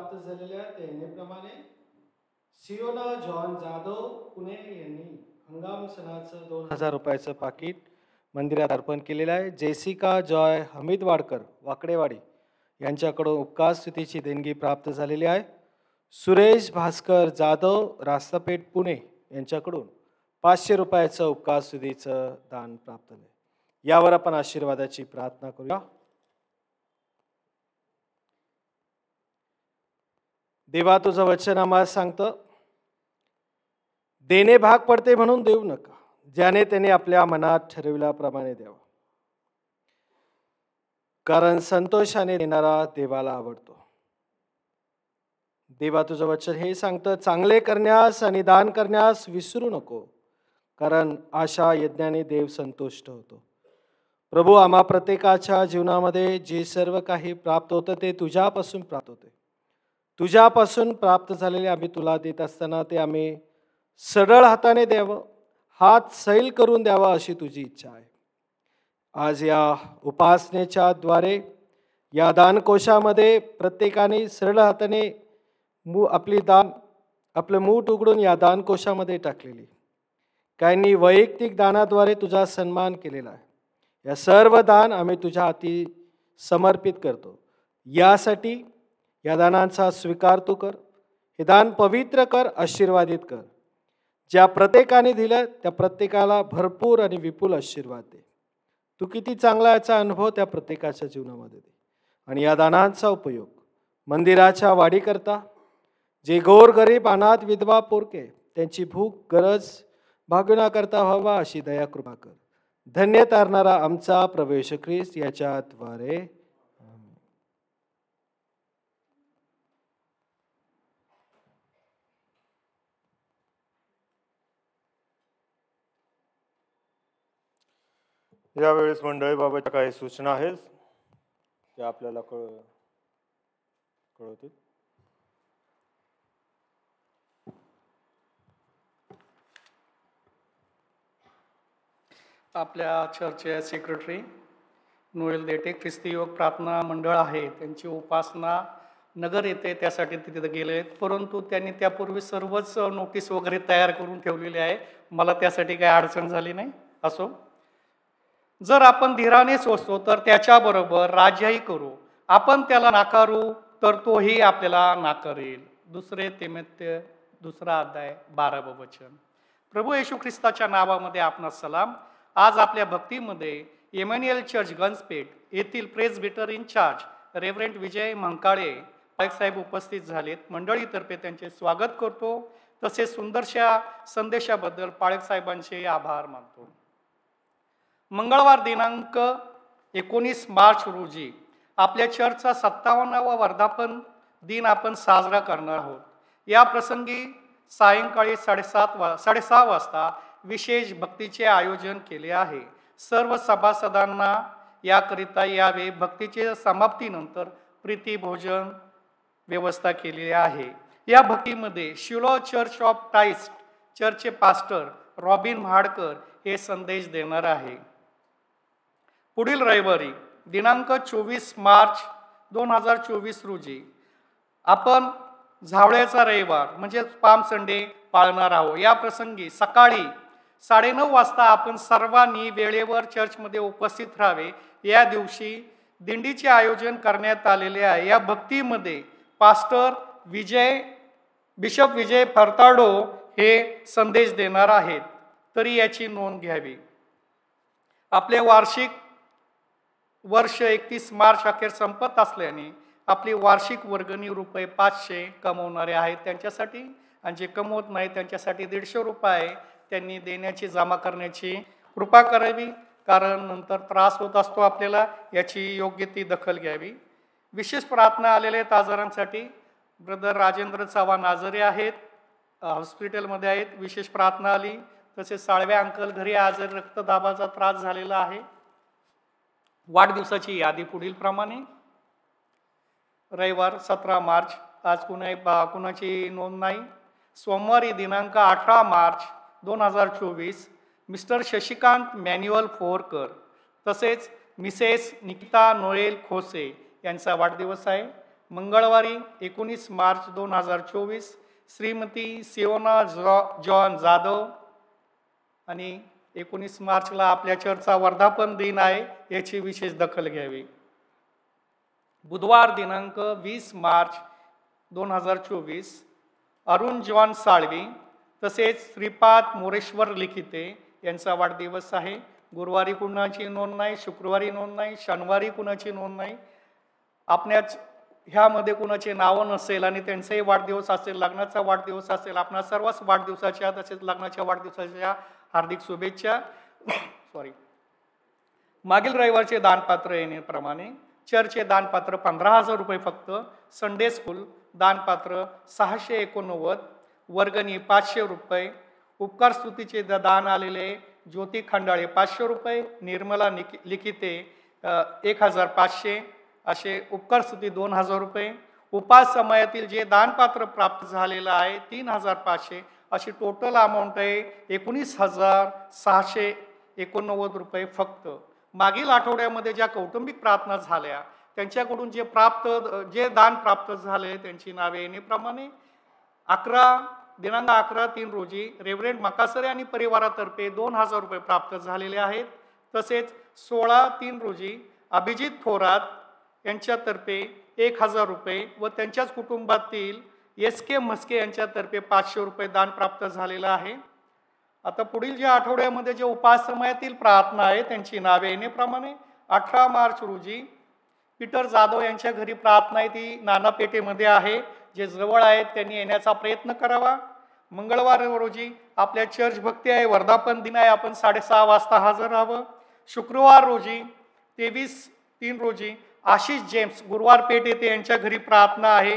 प्राप्त झालेल्या देणगीप्रमाणे सियोना जॉन जाधव पुणे यांनी हंगाम सणाचं 2000 रुपयाचं पाकिट मंदिरात अर्पण केलेलं आहे. जेसिका जॉय हमीद वाडकर वाकडेवाडी यांच्याकडून उपकार स्तुतीची देणगी प्राप्त झालेली आहे. सुरेश भास्कर जाधव रास्तापेठ पुणे यांच्याकडून 500 रुपयाचं उपकार स्तुतीचं दान प्राप्त झाले. यावर आपण आशीर्वादाची प्रार्थना करूया. देवा, तुझं वचन आम्हाला सांगतं, देणे भाग पडते म्हणून देऊ नका, ज्याने त्याने आपल्या मनात ठरविल्याप्रमाणे द्यावं, कारण संतोषाने देणारा देवाला आवडतो. देवा, तुझं वचन हे सांगतं, चांगले करण्यास आणि दान करण्यास विसरू नको, कारण अशा यज्ञाने देव संतुष्ट होतो. प्रभू, आम्हा प्रत्येकाच्या जीवनामध्ये जे सर्व काही प्राप्त होतं ते तुझ्यापासून प्राप्त होते. तुझ्यापासून प्राप्त झालेले आम्ही तुला देत असताना ते आम्ही सरळ हाताने द्यावं, हात सैल करून द्यावा अशी तुझी इच्छा आहे. आज या उपासनेच्या द्वारे या दानकोशामध्ये प्रत्येकाने सरळ हाताने आपलं मूठ उघडून या दानकोशामध्ये टाकलेली, काहींनी वैयक्तिक दानाद्वारे तुझा सन्मान केलेला आहे. या सर्व दान आम्ही तुझ्या हाती समर्पित करतो. यासाठी या दानांचा स्वीकार तू कर. हे दान पवित्र कर, आशीर्वादित कर. ज्या प्रत्येकाने दिलं त्या प्रत्येकाला भरपूर आणि विपुल आशीर्वाद दे. तू किती चांगला याचा अनुभव त्या प्रत्येकाच्या जीवनामध्ये दे. आणि या दानांचा उपयोग मंदिराच्या वाढीकरता, जे गोरगरीब अनाथ विधवा पोरके त्यांची भूक गरज भागविण्याकरता व्हावा अशी दया कृपा कर. धन्य तारणारा आमचा प्रभू येशू ख्रिस्त याच्याद्वारे. यावेळेस मंडळी बाबत काही सूचना आहेत त्या आपल्याला कळवतील. आपल्या चर्चचे सेक्रेटरी नोएल देटे ख्रिस्ती युवक प्रार्थना मंडळ आहे, त्यांची उपासना नगर येथे त्यासाठी तिथे गेले आहेत, परंतु त्यांनी त्यापूर्वी सर्वच नोटीस वगैरे तयार करून ठेवलेली आहे. मला त्यासाठी काही अडचण झाली नाही. असो, जर आपण धीराने सोचतो तर त्याच्याबरोबर राज्यही करू, आपण त्याला नाकारू तर तोही आपल्याला नाकारेल. 2 तिमोथेय 2 अध्याय 12 वचन. प्रभू येशू ख्रिस्ताच्या नावामध्ये आपणास सलाम. आज आपल्या भक्तीमध्ये इमॅन्युएल चर्च गंजपेठ येथील प्रेस्बिटर इन्चार्ज रेव्हरंड विजय मंकाळे साहेब उपस्थित झालेत. मंडळीतर्फे त्यांचे स्वागत करतो. तसेच सुंदरशा संदेशाबद्दल पाळक साहेबांचे आभार मानतो. मंगळवार दिनांक 19 मार्च रोजी आपल्या चर्चचा 57वा वर्धापन दिन आपण साजरा करणार आहोत. या प्रसंगी सायंकाळी 6:30 वाजता विशेष भक्तीचे आयोजन केले आहे. सर्व सभासदांना याकरिता यावे. भक्तीचे समाप्तीनंतर प्रीती भोजन व्यवस्था केलेली आहे. या भक्तीमध्ये शिलो चर्च ऑफ क्राइस्ट चर्चचे पास्टर रॉबिन म्हाडकर हे संदेश देणार आहे. पुढील रविवारी दिनांक 24 मार्च 2024 रोजी आपण झावळ्याचा रविवार म्हणजे पाम संडे पाळणार आहोत. या प्रसंगी सकाळी 9:30 वाजता आपण सर्वांनी वेळेवर चर्चमध्ये उपस्थित राहावे. या दिवशी दिंडीचे आयोजन करण्यात आलेले आहे. या भक्तीमध्ये पास्टर बिशप विजय फरताडो हे संदेश देणार आहेत, तरी याची नोंद घ्यावी. आपले वार्षिक वर्ष 31 मार्च अखेर संपत असल्याने आपली वार्षिक वर्गणी ₹500 कमवणारे आहेत त्यांच्यासाठी, आणि जे कमवत नाही त्यांच्यासाठी ₹150 त्यांनी देण्याची जमा करण्याची कृपा करावी, कारण नंतर त्रास होत असतो आपल्याला. याची योग्य ती दखल घ्यावी. विशेष प्रार्थना आलेल्या आहेत आजारांसाठी. ब्रदर राजेंद्र चव्हाण आजारी आहेत, हॉस्पिटलमध्ये आहेत. विशेष प्रार्थना आली. तसेच साळव्या अंकल घरी आजारी, रक्तदाबाचा त्रास झालेला आहे. वाढदिवसाची यादी पुढील प्रमाणे. रविवार 17 मार्च आज कुणाची नोंद नाही. सोमवारी दिनांक 18 मार्च 2024 मिस्टर शशिकांत मॅन्युअल फोरकर तसेच मिसेस निकिता नोएल खोसे यांचा वाढदिवस आहे. मंगळवारी 19 मार्च 2024 श्रीमती सिओना जॉन जाधव, आणि 19 मार्चला आपल्या चर्चचा वर्धापन दिन आहे, याची विशेष दखल घ्यावी. बुधवार दिनांक 20 मार्च 2024 अरुण जॉन साळवी तसेच श्रीपाद मोरेश्वर लिखिते यांचा वाढदिवस आहे. गुरुवारी कुणाची नोंद नाही, शुक्रवारी नोंद नाही, शनिवारी कुणाची नोंद नाही. आपल्याच ह्यामध्ये कुणाचे नावं नसेल आणि त्यांचाही वाढदिवस असेल, लग्नाचा वाढदिवस असेल, आपणा सर्वच वाढदिवसाच्या तसेच लग्नाच्या वाढदिवसाच्या हार्दिक शुभेच्छा. मागील रविवारचे दानपात्र येण्याप्रमाणे चर्चचे दानपात्र 15,000 रुपये फक्त, संडे स्कूल दानपात्र 689, वर्गणी 500 रुपये, उपकार स्तुतीचे दान आलेले ज्योती खंडाळे 500 रुपये, निर्मला लिखिते 1,500, असे उपकार स्तुती 2,000 रुपये. उपास समयातील जे दानपात्र प्राप्त झालेलं आहे 3,500, अशी टोटल अमाऊंट आहे 19,689 रुपये फक्त. मागील आठवड्यामध्ये ज्या कौटुंबिक प्रार्थना झाल्या त्यांच्याकडून जे दान प्राप्त झाले त्यांची नावे येण्याप्रमाणे दिनांक 11/3 रोजी रेव्हरेंड मकासरे आणि परिवारातर्फे 2,000 रुपये प्राप्त झालेले आहेत. तसेच 16/3 रोजी अभिजित थोरात यांच्यातर्फे 1,000 रुपये व त्यांच्याच कुटुंबातील SK म्हस्के यांच्यातर्फे 500 रुपये दान प्राप्त झालेलं आहे. आता पुढील ज्या आठवड्यामध्ये जे उपास समयातील प्रार्थना आहे त्यांची नावे येण्याप्रमाणे 18 मार्च रोजी पीटर जाधव यांच्या घरी प्रार्थना आहे, ती नानापेठेमध्ये आहे. जे जवळ आहेत त्यांनी येण्याचा प्रयत्न करावा. मंगळवार रोजी आपल्या चर्च भक्ती आहे, वर्धापन दिन आहे, आपण 6:30 वाजता हजर राहावं. शुक्रवार रोजी 23/3 रोजी आशिष जेम्स गुरुवार पेठ येथे यांच्या घरी प्रार्थना आहे.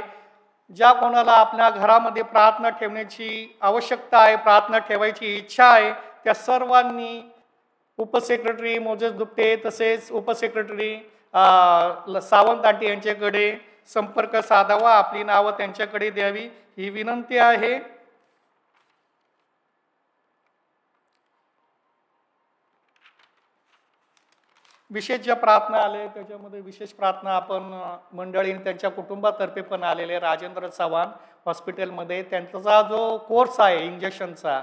ज्या कोणाला आपल्या घरामध्ये प्रार्थना ठेवण्याची आवश्यकता आहे, प्रार्थना ठेवायची इच्छा आहे, त्या सर्वांनी उपसेक्रेटरी मोजेस दुप्ते तसेच उपसेक्रेटरी सावंत आंटी यांच्याकडे संपर्क साधावा, आपली नावं त्यांच्याकडे द्यावी ही विनंती आहे. विशेष ज्या प्रार्थना आले त्याच्यामध्ये विशेष प्रार्थना आपण मंडळी त्यांच्या कुटुंबातर्फे पण आलेले राजेंद्र चव्हाण हॉस्पिटलमध्ये त्यांचा जो कोर्स आहे इंजेक्शनचा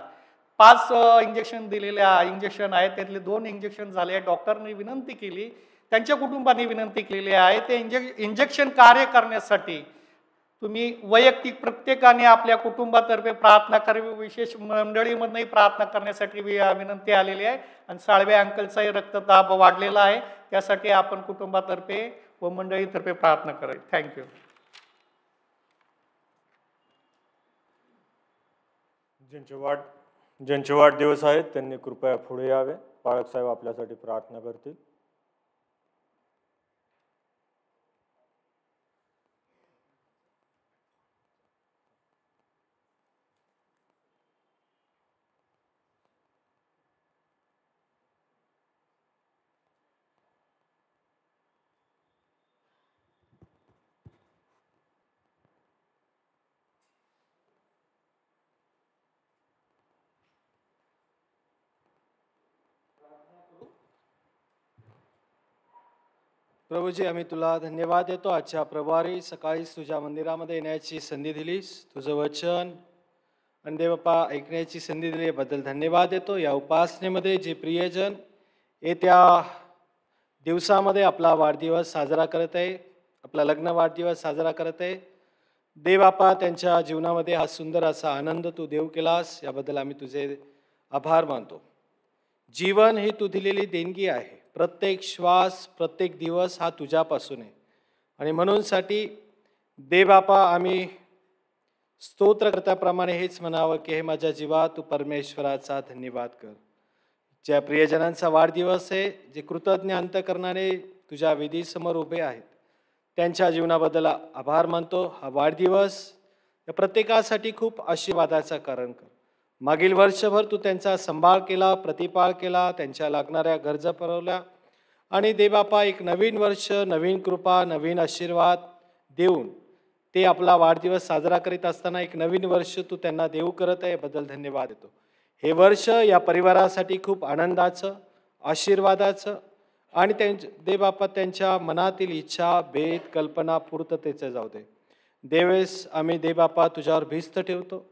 5 इंजेक्शन इंजेक्शन आहेत, त्यातले 2 इंजेक्शन झाले. डॉक्टरने विनंती केली, त्यांच्या कुटुंबाने विनंती केलेली आहे ते इंजेक्शन कार्य करण्यासाठी तुम्ही वैयक्तिक प्रत्येकाने आपल्या कुटुंबातर्फे प्रार्थना करावी. विशेष मंडळीमधनंही प्रार्थना करण्यासाठी विनंती आलेली आहे. आणि साळवे अंकलचाही रक्तदाब वाढलेला आहे, त्यासाठी आपण कुटुंबातर्फे व मंडळीतर्फे प्रार्थना करावी. थँक्यू. ज्यांचे वाढदिवस आहेत त्यांनी कृपया पुढे यावे. पाळक साहेब आपल्यासाठी प्रार्थना करतील. प्रभूजी, आम्ही तुला धन्यवाद देतो. आजच्या प्रभारी सकाळीच तुझ्या मंदिरामध्ये येण्याची संधी दिलीस, तुझं वचन आणि देवप्पा ऐकण्याची संधी दिल्याबद्दल धन्यवाद देतो. या उपासनेमध्ये जे प्रियजन येत्या दिवसामध्ये आपला वाढदिवस साजरा करत आहे, आपला लग्न वाढदिवस साजरा करत आहे, देवप्पा त्यांच्या जीवनामध्ये हा सुंदर असा आनंद तू देव केलास, याबद्दल आम्ही तुझे आभार मानतो. जीवन ही तू दिलेली देणगी आहे. प्रत्येक श्वास प्रत्येक दिवस हा तुझ्यापासून आहे आणि म्हणूनसाठी देवबापा आम्ही स्तोत्रकर्त्याप्रमाणे हेच म्हणावं की हे माझ्या जीवा तू परमेश्वराचा धन्यवाद कर. ज्या प्रियजनांचा वाढदिवस आहे, जे कृतज्ञ अंतकरणाने तुझ्या विधीसमोर उभे आहेत, त्यांच्या जीवनाबद्दल आभार मानतो. हा वाढदिवस या प्रत्येकासाठी खूप आशीर्वादाचं कारण कर. मागील वर्षभर तू त्यांचा सांभाळ केला, प्रतिपाळ केला, त्यांच्या लागणाऱ्या गरजा पुरवल्या आणि देवबापा एक नवीन वर्ष, नवीन कृपा, नवीन आशीर्वाद देऊन ते आपला वाढदिवस साजरा करीत असताना एक नवीन वर्ष तू त्यांना देऊ करत आहे, याबद्दल धन्यवाद देतो. हे वर्ष या परिवारासाठी खूप आनंदाचं, आशीर्वादाचं आणि दे बापा त्यांच्या मनातील इच्छा, भेद, कल्पना पूर्ततेचे जाऊ दे. देवेळेस आम्ही दे बापा तुझ्यावर भिस्त ठेवतो.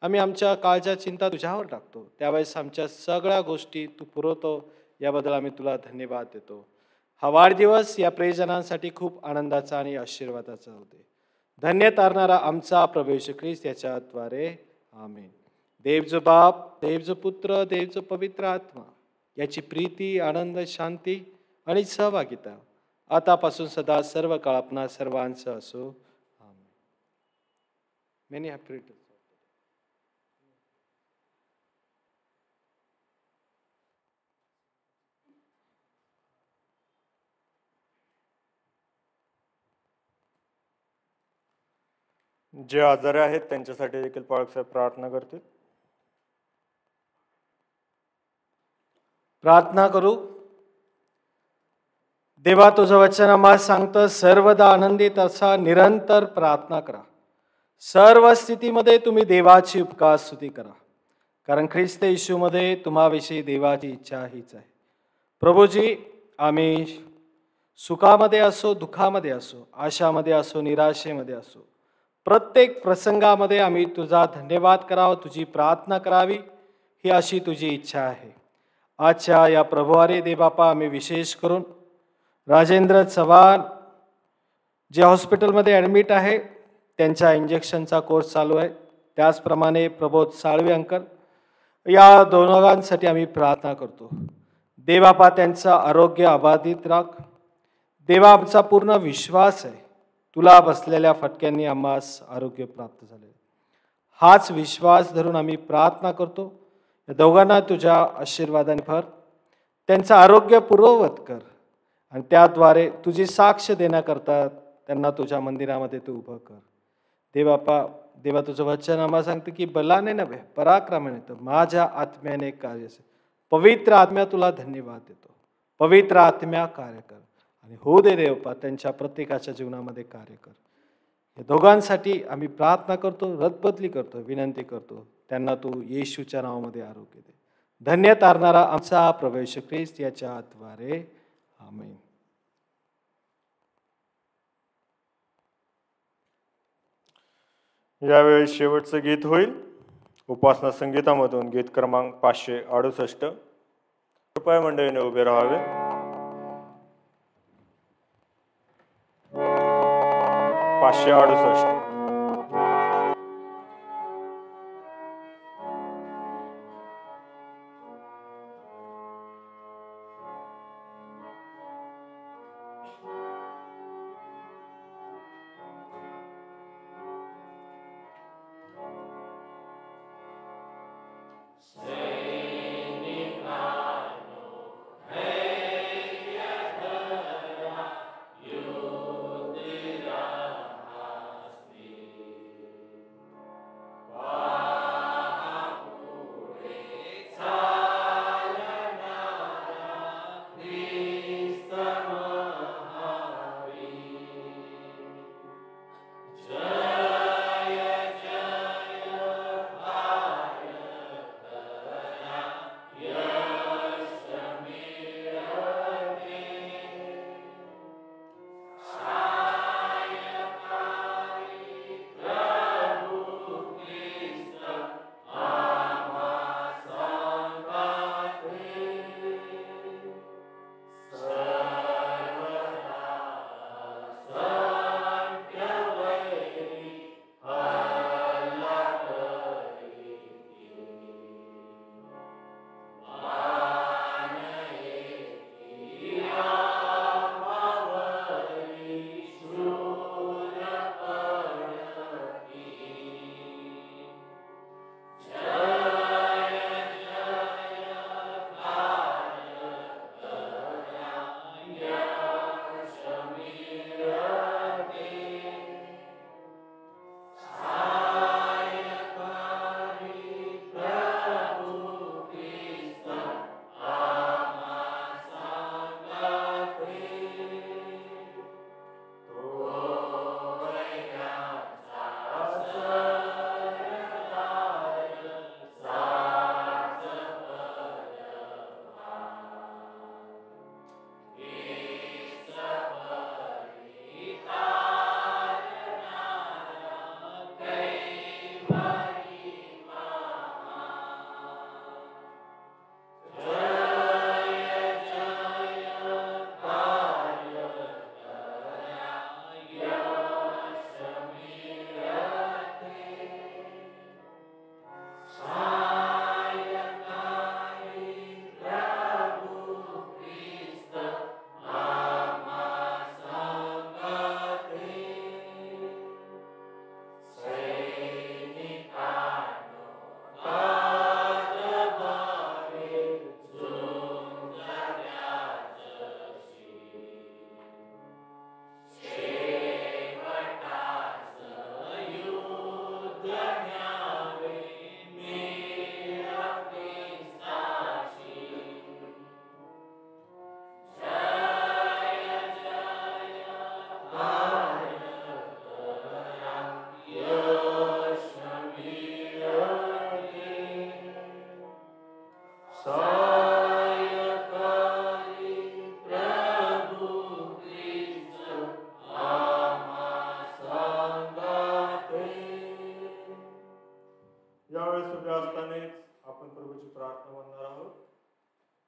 आम्ही आमच्या काळच्या चिंता तुझ्यावर टाकतो. त्यावेळेस आमच्या सगळ्या गोष्टी तू पुरवतो. याबद्दल आम्ही तुला धन्यवाद देतो. हा वाढदिवस या प्रियजनांसाठी खूप आनंदाचा आणि आशीर्वादाचा होते. धन्य तारणारा आमचा प्रभू येशू ख्रिस्त याच्याद्वारे आमेन. देव जो बाप, देव जो पुत्र, देव जो पवित्र आत्मा याची प्रीती, आनंद, शांती आणि सहभागिता आतापासून सदा सर्व काळ आपणा सर्वांचं असो. आमेन. Many happy returns. जे आजारी आहेत त्यांच्यासाठी देखील पाळक साहेब प्रार्थना करतील. प्रार्थना करू. देवा तुझं वचन आम्हाला सांगतं, सर्वदा आनंदित असा निरंतर प्रार्थना करा. सर्व स्थितीमध्ये तुम्ही देवाची उपकार स्तुती करा, कारण ख्रिस्त येशूमध्ये तुम्हाविषयी देवाची इच्छा हीच आहे. प्रभूजी, आम्ही सुखामध्ये असो, दुःखामध्ये असो, आशामध्ये असो, निराशेमध्ये असो, प्रत्येक प्रसंगामध्ये आम्ही तुझा धन्यवाद करावा, तुझी प्रार्थना करावी, ही अशी तुझी इच्छा आहे. आजच्या या प्रभुवारी देबापा आम्ही विशेष करून राजेंद्र चव्हाण जे हॉस्पिटलमध्ये ॲडमिट आहे, त्यांच्या इंजेक्शनचा कोर्स चालू आहे. त्याचप्रमाणे प्रबोध साळवे अंकल, या दोघांसाठी आम्ही प्रार्थना करतो. देबापा त्यांचं आरोग्य अबाधित राख. देवा, आमचा पूर्ण विश्वास आहे तुला बसलेल्या फटक्यांनी आम्हास आरोग्य प्राप्त झाले. हाच विश्वास धरून आम्ही प्रार्थना करतो. या दोघांना तुझ्या आशीर्वादाने भर, त्यांचं आरोग्य पूर्ववत कर आणि त्याद्वारे तुझी साक्ष देण्याकरता त्यांना तुझ्या मंदिरामध्ये तू उभं कर. देवा तुझं वचन आम्हाला सांगतं की बलाने नव्हे पराक्रमाने तर माझ्या आत्म्याने कार्य असेल. पवित्र आत्म्या तुला धन्यवाद देतो. पवित्र आत्म्या कार्य कर आणि हो दे देवपा त्यांच्या प्रत्येकाच्या जीवनामध्ये कार्य कर. या दोघांसाठी आम्ही प्रार्थना करतो, रदबदली करतो, विनंती करतो. त्यांना तू येशूच्या नावामध्ये आरोग्य दे. धन्य तारणारा आमचा प्रभू येशू ख्रिस्त याच्याद्वारे आमेन. यावेळी शेवटचं गीत होईल उपासना संगीतामधून गीत क्रमांक 568. कृपया मंडळीने उभे राहावे. 568.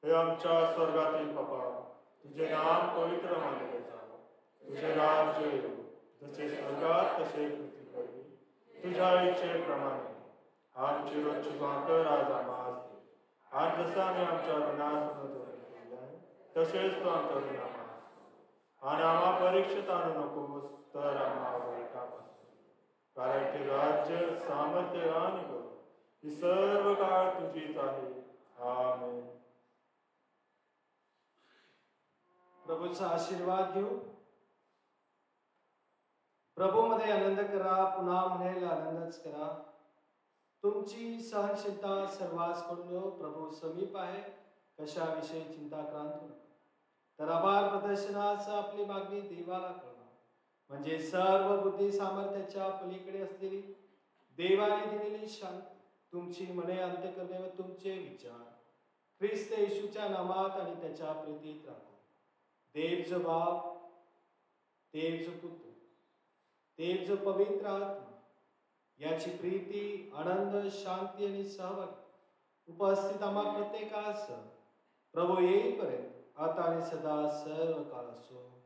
हे आमच्या स्वर्गातील बापा, तुझे नाम पवित्र मानले जावं, तुझे राज्य येऊ, जसे स्वर्गात तसे पृथ्वीवरही. तुझ्या इच्छेप्रमाणे आमची रोजची भाकर आज आम्हाला दे, आणि जसं आम्ही आमच्या ऋणास केले आहे तसेच तो आमच्या ऋणा माफ. आणि आम्हा परीक्षेत आणू नकोस, तर आम्हा वाईटापासून. कारण ते राज्य, सामर्थ्य आणि गौरव ही सर्व काळ तुझीच आहे. आमेन. प्रभूचा आशीर्वाद घेऊ. प्रभूमध्ये आनंद करा, पुन्हा म्हणेल आनंदच करा. तुमची सहनशीलता सर्वांस कडून प्रभू समीप आहे, कशाविषयी चिंता क्रांत नका. तर आभार प्रदर्शनास आपली मागणी देवाला कळवा, म्हणजे सर्व बुद्धी सामर्थ्याच्या पलीकडे असलेली देवाने दिलेली शांती तुमची मने अंत करणे व तुमचे विचार ख्रिस्त येशूच्या नामात आणि त्याच्या प्रीतीत राखो. देवच बाप, देवच पुत्र, देवच पवित्र आत्मा याची प्रीती, आनंद, शांती आणि सहभाग उपस्थित आम्हा प्रत्येकास प्रभू येईपर्यंत आता आणि सदा सर्व काळ असो.